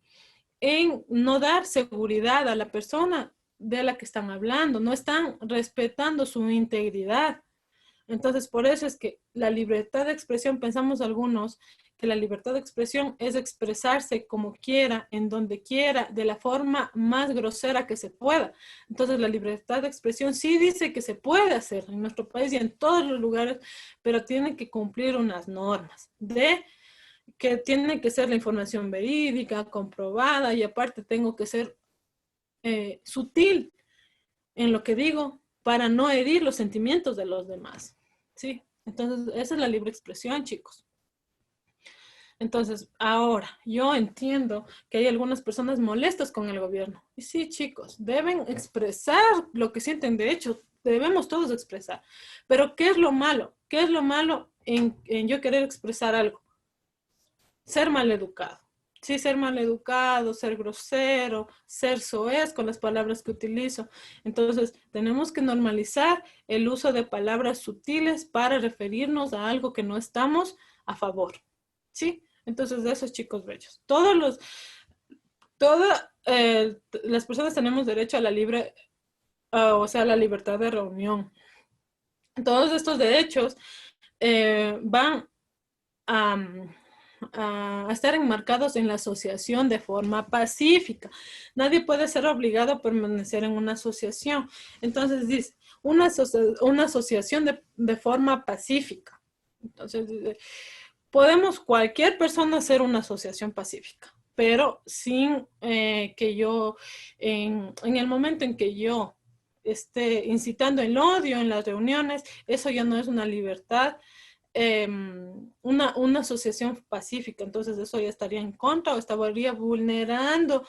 En no dar seguridad a la persona de la que están hablando. No están respetando su integridad. Entonces, por eso es que la libertad de expresión, pensamos algunos, que la libertad de expresión es expresarse como quiera, en donde quiera, de la forma más grosera que se pueda. Entonces, la libertad de expresión sí dice que se puede hacer en nuestro país y en todos los lugares, pero tiene que cumplir unas normas de que tiene que ser la información verídica, comprobada, y aparte tengo que ser sutil en lo que digo para no herir los sentimientos de los demás. ¿Sí? Entonces, esa es la libre expresión, chicos. Entonces, ahora, yo entiendo que hay algunas personas molestas con el gobierno. Y sí, chicos, deben expresar lo que sienten. De hecho, debemos todos expresar. Pero, ¿qué es lo malo? ¿Qué es lo malo en yo querer expresar algo? Ser maleducado. Sí, ser maleducado, ser grosero, ser soez con las palabras que utilizo. Entonces, tenemos que normalizar el uso de palabras sutiles para referirnos a algo que no estamos a favor. ¿Sí? Entonces, de esos chicos bellos. Todas las personas tenemos derecho a la libre, o sea, a la libertad de reunión. Todos estos derechos van a estar enmarcados en la asociación de forma pacífica. Nadie puede ser obligado a permanecer en una asociación. Entonces dice, una asociación de forma pacífica. Entonces dice, podemos cualquier persona hacer una asociación pacífica, pero sin que yo, en el momento en que yo esté incitando el odio en las reuniones, eso ya no es una libertad, una asociación pacífica. Entonces eso ya estaría en contra o estaría vulnerando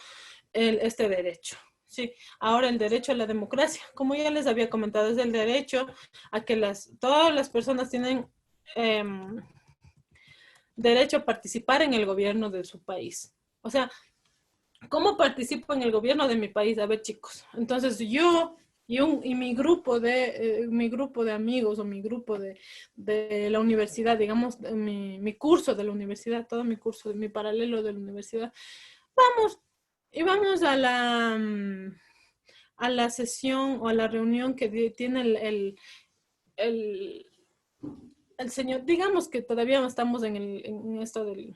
este derecho. Sí, ahora el derecho a la democracia, como ya les había comentado, es el derecho a que todas las personas tienen derecho a participar en el gobierno de su país. O sea, ¿cómo participo en el gobierno de mi país? A ver, chicos, entonces yo y mi grupo de amigos o mi grupo de la universidad, digamos, mi curso de la universidad, todo mi curso, mi paralelo de la universidad, vamos a la sesión o a la reunión que tiene el señor, digamos que todavía estamos en esto de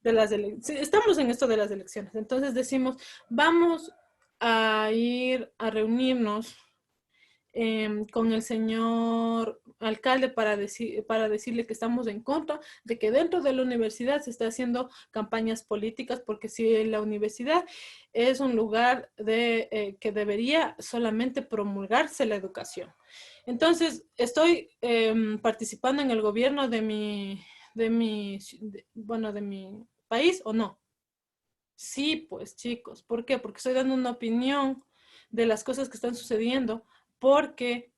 las elecciones, estamos en esto de las elecciones, entonces decimos, vamos a ir a reunirnos con el señor alcalde para decirle que estamos en contra de que dentro de la universidad se está haciendo campañas políticas, porque si la universidad es un lugar que debería solamente promulgarse la educación. Entonces, estoy participando en el gobierno de mi país, ¿o no? Sí, pues, chicos. ¿Por qué? Porque estoy dando una opinión de las cosas que están sucediendo, porque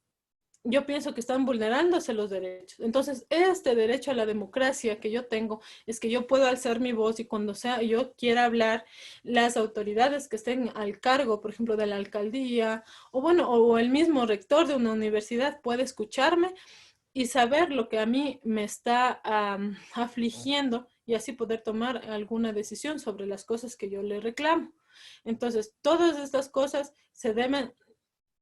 yo pienso que están vulnerándose los derechos. Entonces, este derecho a la democracia que yo tengo es que yo puedo alzar mi voz y cuando yo quiera hablar, las autoridades que estén al cargo, por ejemplo, de la alcaldía, o el mismo rector de una universidad puede escucharme y saber lo que a mí me está afligiendo y así poder tomar alguna decisión sobre las cosas que yo le reclamo. Entonces, todas estas cosas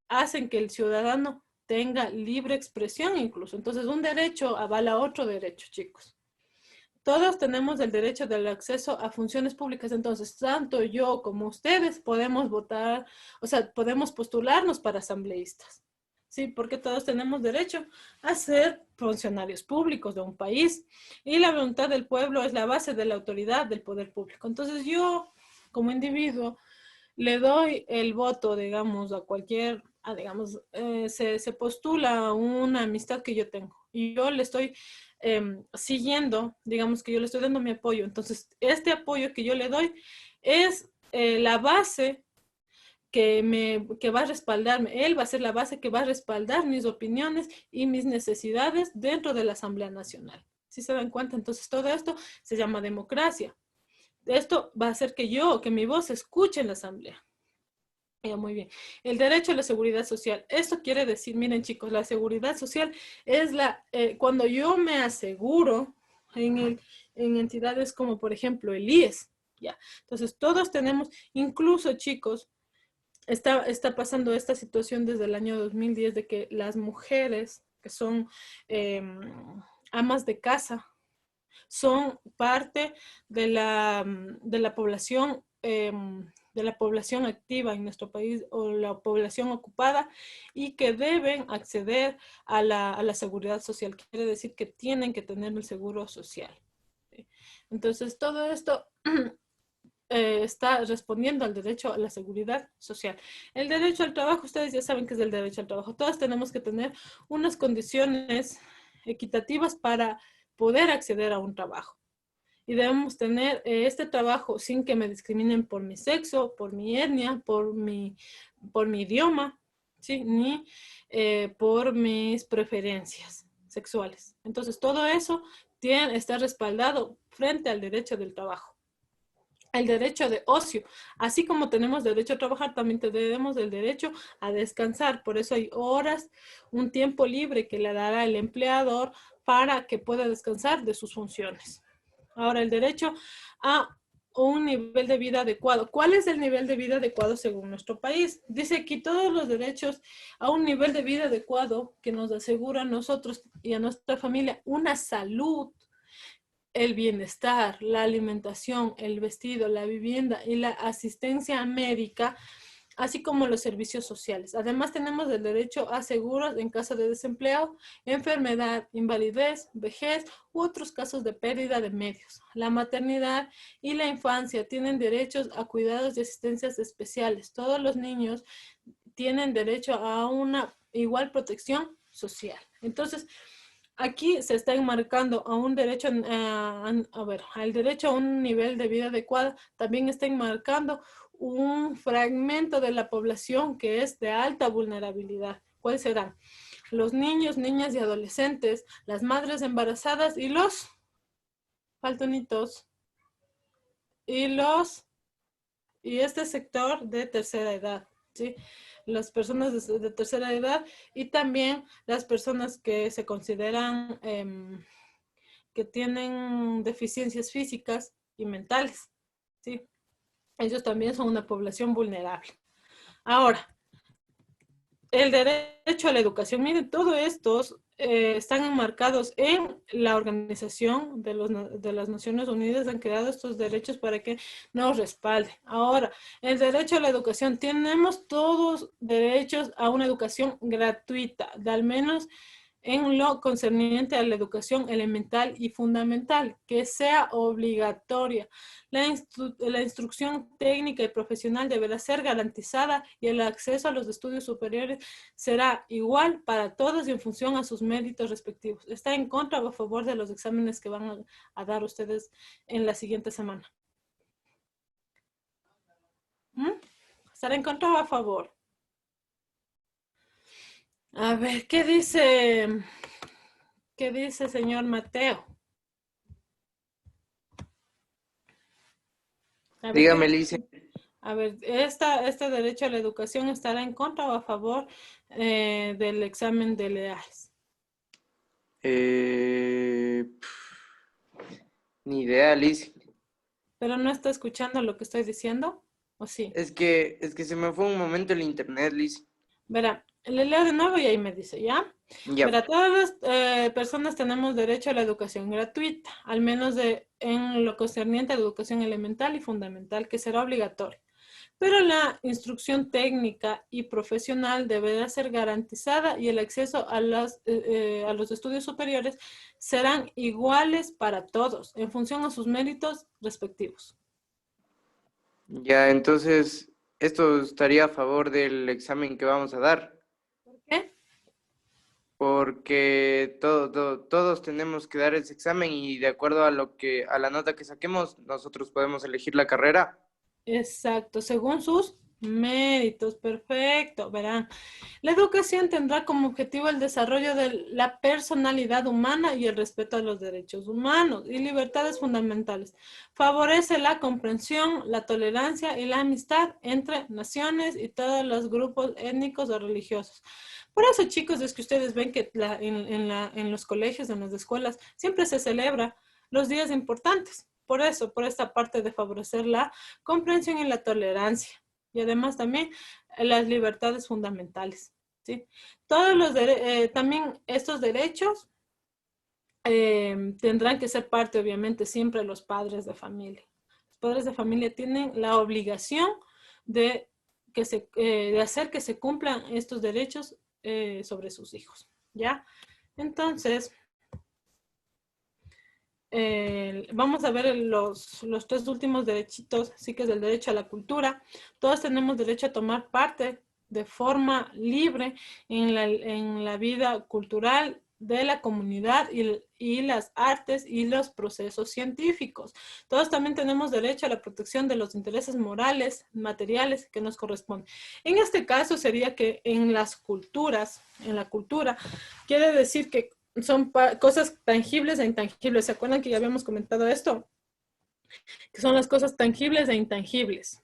hacen que el ciudadano tenga libre expresión incluso. Entonces, un derecho avala otro derecho, chicos. Todos tenemos el derecho del acceso a funciones públicas. Entonces, tanto yo como ustedes podemos votar, o sea, podemos postularnos para asambleístas. Sí, porque todos tenemos derecho a ser funcionarios públicos de un país. Y la voluntad del pueblo es la base de la autoridad del poder público. Entonces, yo como individuo, le doy el voto, digamos, a cualquier, digamos, se postula a una amistad que yo tengo y yo le estoy siguiendo, digamos que yo le estoy dando mi apoyo. Entonces, este apoyo que yo le doy es la base que va a respaldarme. Él va a ser la base que va a respaldar mis opiniones y mis necesidades dentro de la Asamblea Nacional. ¿Sí se dan cuenta? Entonces, todo esto se llama democracia. Esto va a hacer que mi voz se escuche en la Asamblea. Ya, muy bien. El derecho a la seguridad social. Esto quiere decir, miren chicos, la seguridad social es cuando yo me aseguro en entidades como por ejemplo el IES. Ya. Entonces todos tenemos, incluso chicos, está pasando esta situación desde el año 2010 de que las mujeres que son amas de casa son parte de la población activa en nuestro país o la población ocupada y que deben acceder a la seguridad social. Quiere decir que tienen que tener el seguro social. ¿Sí? Entonces, todo esto está respondiendo al derecho a la seguridad social. El derecho al trabajo, ustedes ya saben que es el derecho al trabajo. Todos tenemos que tener unas condiciones equitativas para poder acceder a un trabajo. Y debemos tener este trabajo sin que me discriminen por mi sexo, por mi etnia, por mi idioma, ¿sí? Ni por mis preferencias sexuales. Entonces, todo eso está respaldado frente al derecho del trabajo. El derecho de ocio. Así como tenemos derecho a trabajar, también tenemos el derecho a descansar. Por eso hay horas, un tiempo libre que le dará el empleador para que pueda descansar de sus funciones. Ahora, el derecho a un nivel de vida adecuado. ¿Cuál es el nivel de vida adecuado según nuestro país? Dice aquí todos los derechos a un nivel de vida adecuado que nos asegura a nosotros y a nuestra familia una salud, el bienestar, la alimentación, el vestido, la vivienda y la asistencia médica, así como los servicios sociales. Además, tenemos el derecho a seguros en caso de desempleo, enfermedad, invalidez, vejez u otros casos de pérdida de medios. La maternidad y la infancia tienen derechos a cuidados y asistencias especiales. Todos los niños tienen derecho a una igual protección social. Entonces, aquí se está enmarcando a un derecho, al derecho a un nivel de vida adecuado, también está enmarcando un fragmento de la población que es de alta vulnerabilidad. ¿Cuáles serán? Los niños, niñas y adolescentes, las madres embarazadas y los faltonitos y este sector de tercera edad, ¿sí? Las personas de tercera edad y también las personas que se consideran que tienen deficiencias físicas y mentales, ¿sí? Ellos también son una población vulnerable. Ahora, el derecho a la educación. Miren, todos estos están enmarcados en la Organización de las Naciones Unidas. Han creado estos derechos para que nos respalden. Ahora, el derecho a la educación. Tenemos todos derechos a una educación gratuita, de al menos en lo concerniente a la educación elemental y fundamental, que sea obligatoria. La instrucción técnica y profesional deberá ser garantizada y el acceso a los estudios superiores será igual para todos y en función a sus méritos respectivos. ¿Está en contra o a favor de los exámenes que van a dar ustedes en la siguiente semana? ¿Estará en contra o a favor? A ver, ¿qué dice señor Mateo? Dígame, Lice. A ver, ¿este derecho a la educación estará en contra o a favor del examen de EAES? Ni idea, Lice. ¿Pero no está escuchando lo que estoy diciendo? ¿O sí? Es que se me fue un momento el internet, Lice. Verá, le leo de nuevo y ahí me dice, ¿ya? Ya. Verá, todas las personas tenemos derecho a la educación gratuita, al menos en lo concerniente a la educación elemental y fundamental, que será obligatoria. Pero la instrucción técnica y profesional deberá ser garantizada y el acceso a los estudios superiores serán iguales para todos, en función a sus méritos respectivos. Ya, entonces, esto estaría a favor del examen que vamos a dar. ¿Por qué? Porque todos tenemos que dar ese examen y de acuerdo a la nota que saquemos, nosotros podemos elegir la carrera. Exacto, según sus méritos. Perfecto, verán. La educación tendrá como objetivo el desarrollo de la personalidad humana y el respeto a los derechos humanos y libertades fundamentales. Favorece la comprensión, la tolerancia y la amistad entre naciones y todos los grupos étnicos o religiosos. Por eso, chicos, es que ustedes ven que en los colegios, en las escuelas, siempre se celebra los días importantes. Por eso, por esta parte de favorecer la comprensión y la tolerancia. Y además también las libertades fundamentales, ¿sí? También estos derechos tendrán que ser parte, obviamente, siempre de los padres de familia. Los padres de familia tienen la obligación de hacer que se cumplan estos derechos sobre sus hijos, ¿ya? Entonces, vamos a ver los 3 últimos derechitos, así que es el derecho a la cultura. Todos tenemos derecho a tomar parte de forma libre en la vida cultural de la comunidad y las artes y los procesos científicos. Todos también tenemos derecho a la protección de los intereses morales, materiales que nos corresponden. En este caso sería que en la cultura, quiere decir que son cosas tangibles e intangibles. ¿Se acuerdan que ya habíamos comentado esto? Que son las cosas tangibles e intangibles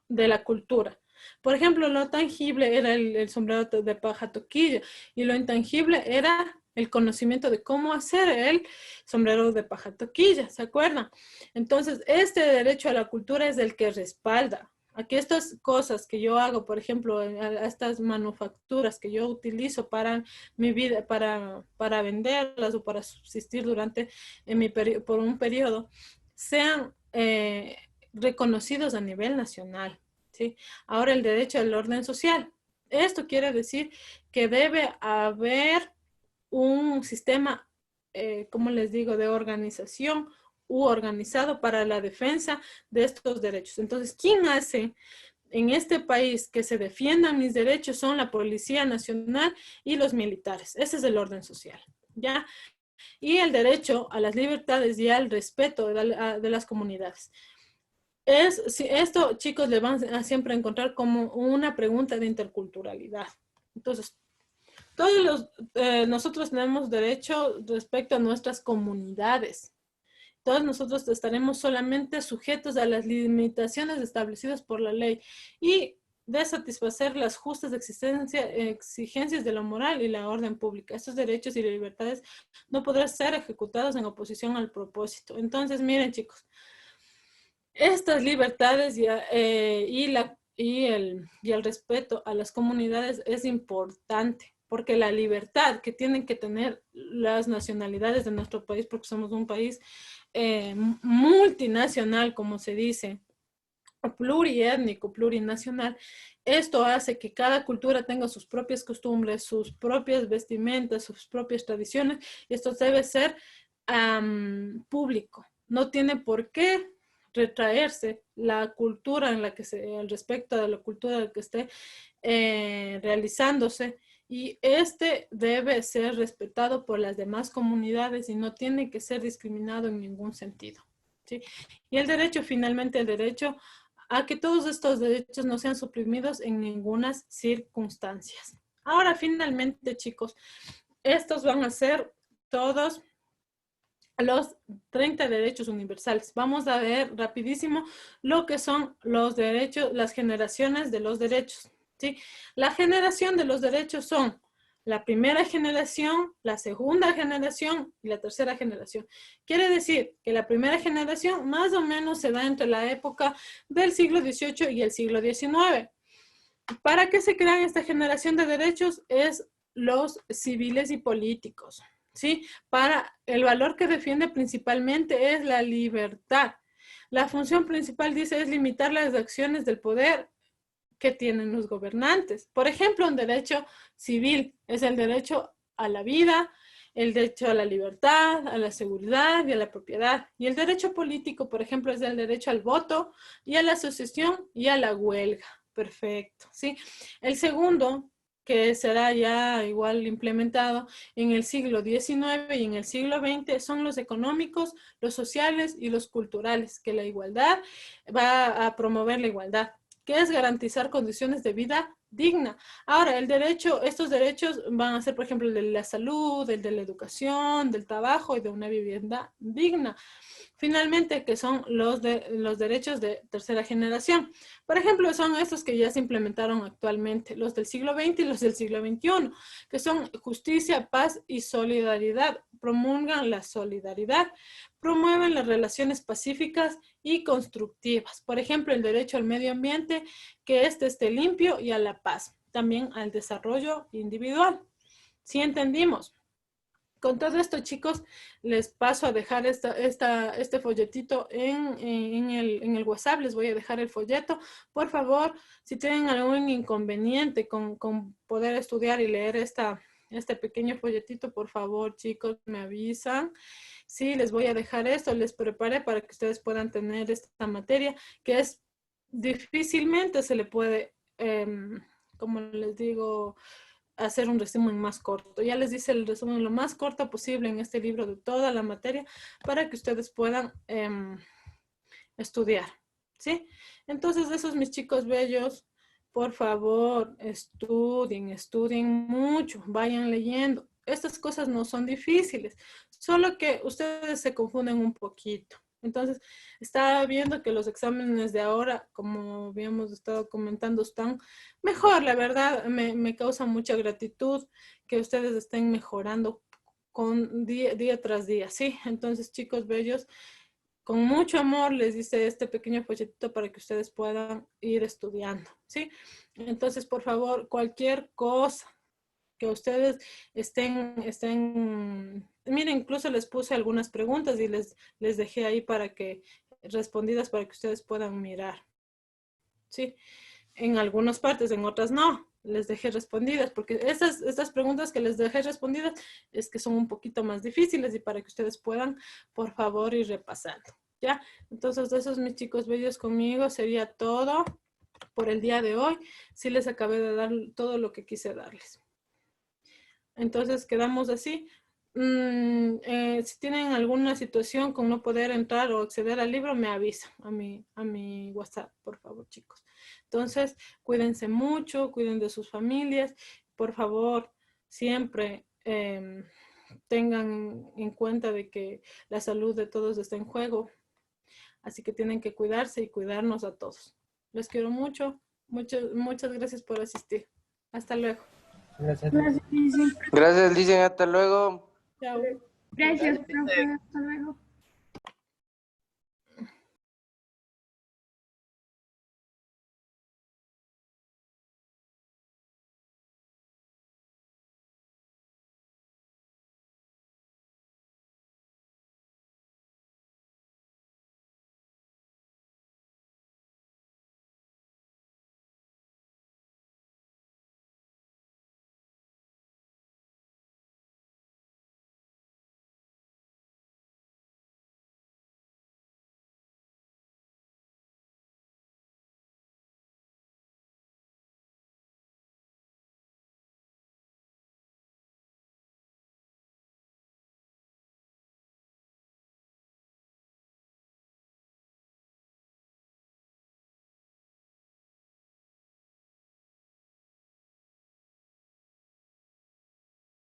de la cultura. Por ejemplo, lo tangible era el sombrero de paja toquilla y lo intangible era el conocimiento de cómo hacer el sombrero de paja toquilla. ¿Se acuerdan? Entonces, este derecho a la cultura es el que respalda. Aquí estas cosas que yo hago, por ejemplo, estas manufacturas que yo utilizo para mi vida, para venderlas o para subsistir por un periodo, sean reconocidos a nivel nacional, ¿sí? Ahora el derecho al orden social. Esto quiere decir que debe haber un sistema, como les digo, de organización organizado para la defensa de estos derechos. Entonces, ¿quién hace en este país que se defiendan mis derechos? Son la Policía Nacional y los militares. Ese es el orden social, ¿ya? Y el derecho a las libertades y al respeto de las comunidades. Esto, chicos, le van a siempre encontrar como una pregunta de interculturalidad. Entonces, nosotros tenemos derecho respecto a nuestras comunidades. Todos nosotros estaremos solamente sujetos a las limitaciones establecidas por la ley y de satisfacer las justas exigencias de la moral y la orden pública. Estos derechos y libertades no podrán ser ejecutados en oposición al propósito. Entonces, miren, chicos, estas libertades y el respeto a las comunidades es importante, porque la libertad que tienen que tener las nacionalidades de nuestro país, porque somos un país multinacional, como se dice, pluriétnico, plurinacional, esto hace que cada cultura tenga sus propias costumbres, sus propias vestimentas, sus propias tradiciones, y esto debe ser público. No tiene por qué retraerse la cultura al respecto de la cultura que esté realizándose, y este debe ser respetado por las demás comunidades y no tiene que ser discriminado en ningún sentido, ¿sí? Y el derecho, finalmente, el derecho a que todos estos derechos no sean suprimidos en ninguna circunstancias. Ahora, finalmente, chicos, estos van a ser todos los 30 derechos universales. Vamos a ver rapidísimo lo que son los derechos, las generaciones de los derechos, ¿sí? La generación de los derechos son la primera generación, la segunda generación y la tercera generación. Quiere decir que la primera generación más o menos se da entre la época del siglo XVIII y el siglo XIX. ¿Para qué se crean esta generación de derechos? Es los civiles y políticos, ¿sí? Para el valor que defiende principalmente es la libertad. La función principal, dice, es limitar las acciones del poder que tienen los gobernantes. Por ejemplo, un derecho civil es el derecho a la vida, el derecho a la libertad, a la seguridad y a la propiedad. Y el derecho político, por ejemplo, es el derecho al voto y a la asociación y a la huelga. Perfecto, ¿sí? El segundo, que será ya igual implementado en el siglo XIX y en el siglo XX, son los económicos, los sociales y los culturales, que la igualdad va a promover la igualdad, que es garantizar condiciones de vida digna. Ahora, el derecho, estos derechos van a ser, por ejemplo, el de la salud, el de la educación, del trabajo y de una vivienda digna. Finalmente, que son los derechos de tercera generación. Por ejemplo, son estos que ya se implementaron actualmente, los del siglo XX y los del siglo XXI, que son justicia, paz y solidaridad. Promulgan la solidaridad, promueven las relaciones pacíficas y constructivas. Por ejemplo, el derecho al medio ambiente, que este esté limpio, y a la paz. También al desarrollo individual. ¿Sí entendimos? Con todo esto, chicos, les paso a dejar este folletito en el WhatsApp. Les voy a dejar el folleto. Por favor, si tienen algún inconveniente con poder estudiar y leer este pequeño folletito, por favor, chicos, me avisan. Sí, les voy a dejar esto. Les preparé para que ustedes puedan tener esta materia, que es difícilmente se le puede, como les digo, hacer un resumen más corto. Ya les dice el resumen lo más corto posible en este libro de toda la materia para que ustedes puedan estudiar, ¿sí? Entonces, esos mis chicos bellos, por favor, estudien mucho, vayan leyendo. Estas cosas no son difíciles, solo que ustedes se confunden un poquito. Entonces, estaba viendo que los exámenes de ahora, como habíamos estado comentando, están mejor. La verdad, me causa mucha gratitud que ustedes estén mejorando con día tras día, ¿sí? Entonces, chicos bellos, con mucho amor les hice este pequeño folletito para que ustedes puedan ir estudiando, ¿sí? Entonces, por favor, cualquier cosa que ustedes estén, miren, incluso les puse algunas preguntas y les dejé ahí respondidas para que ustedes puedan mirar, ¿sí? En algunas partes, en otras no, les dejé respondidas, porque estas preguntas que les dejé respondidas es que son un poquito más difíciles y para que ustedes puedan, por favor, ir repasando, ¿ya? Entonces, de esos mis chicos bellos conmigo sería todo por el día de hoy. Sí les acabé de dar todo lo que quise darles. Entonces quedamos así. Si tienen alguna situación con no poder entrar o acceder al libro, me avisan a mi WhatsApp, por favor, chicos. Entonces, cuídense mucho, cuiden de sus familias. Por favor, siempre tengan en cuenta de que la salud de todos está en juego. Así que tienen que cuidarse y cuidarnos a todos. Les quiero mucho. Muchas gracias por asistir. Hasta luego. Gracias. Gracias, Licen. Hasta luego. Chao. Gracias, profe. Hasta luego.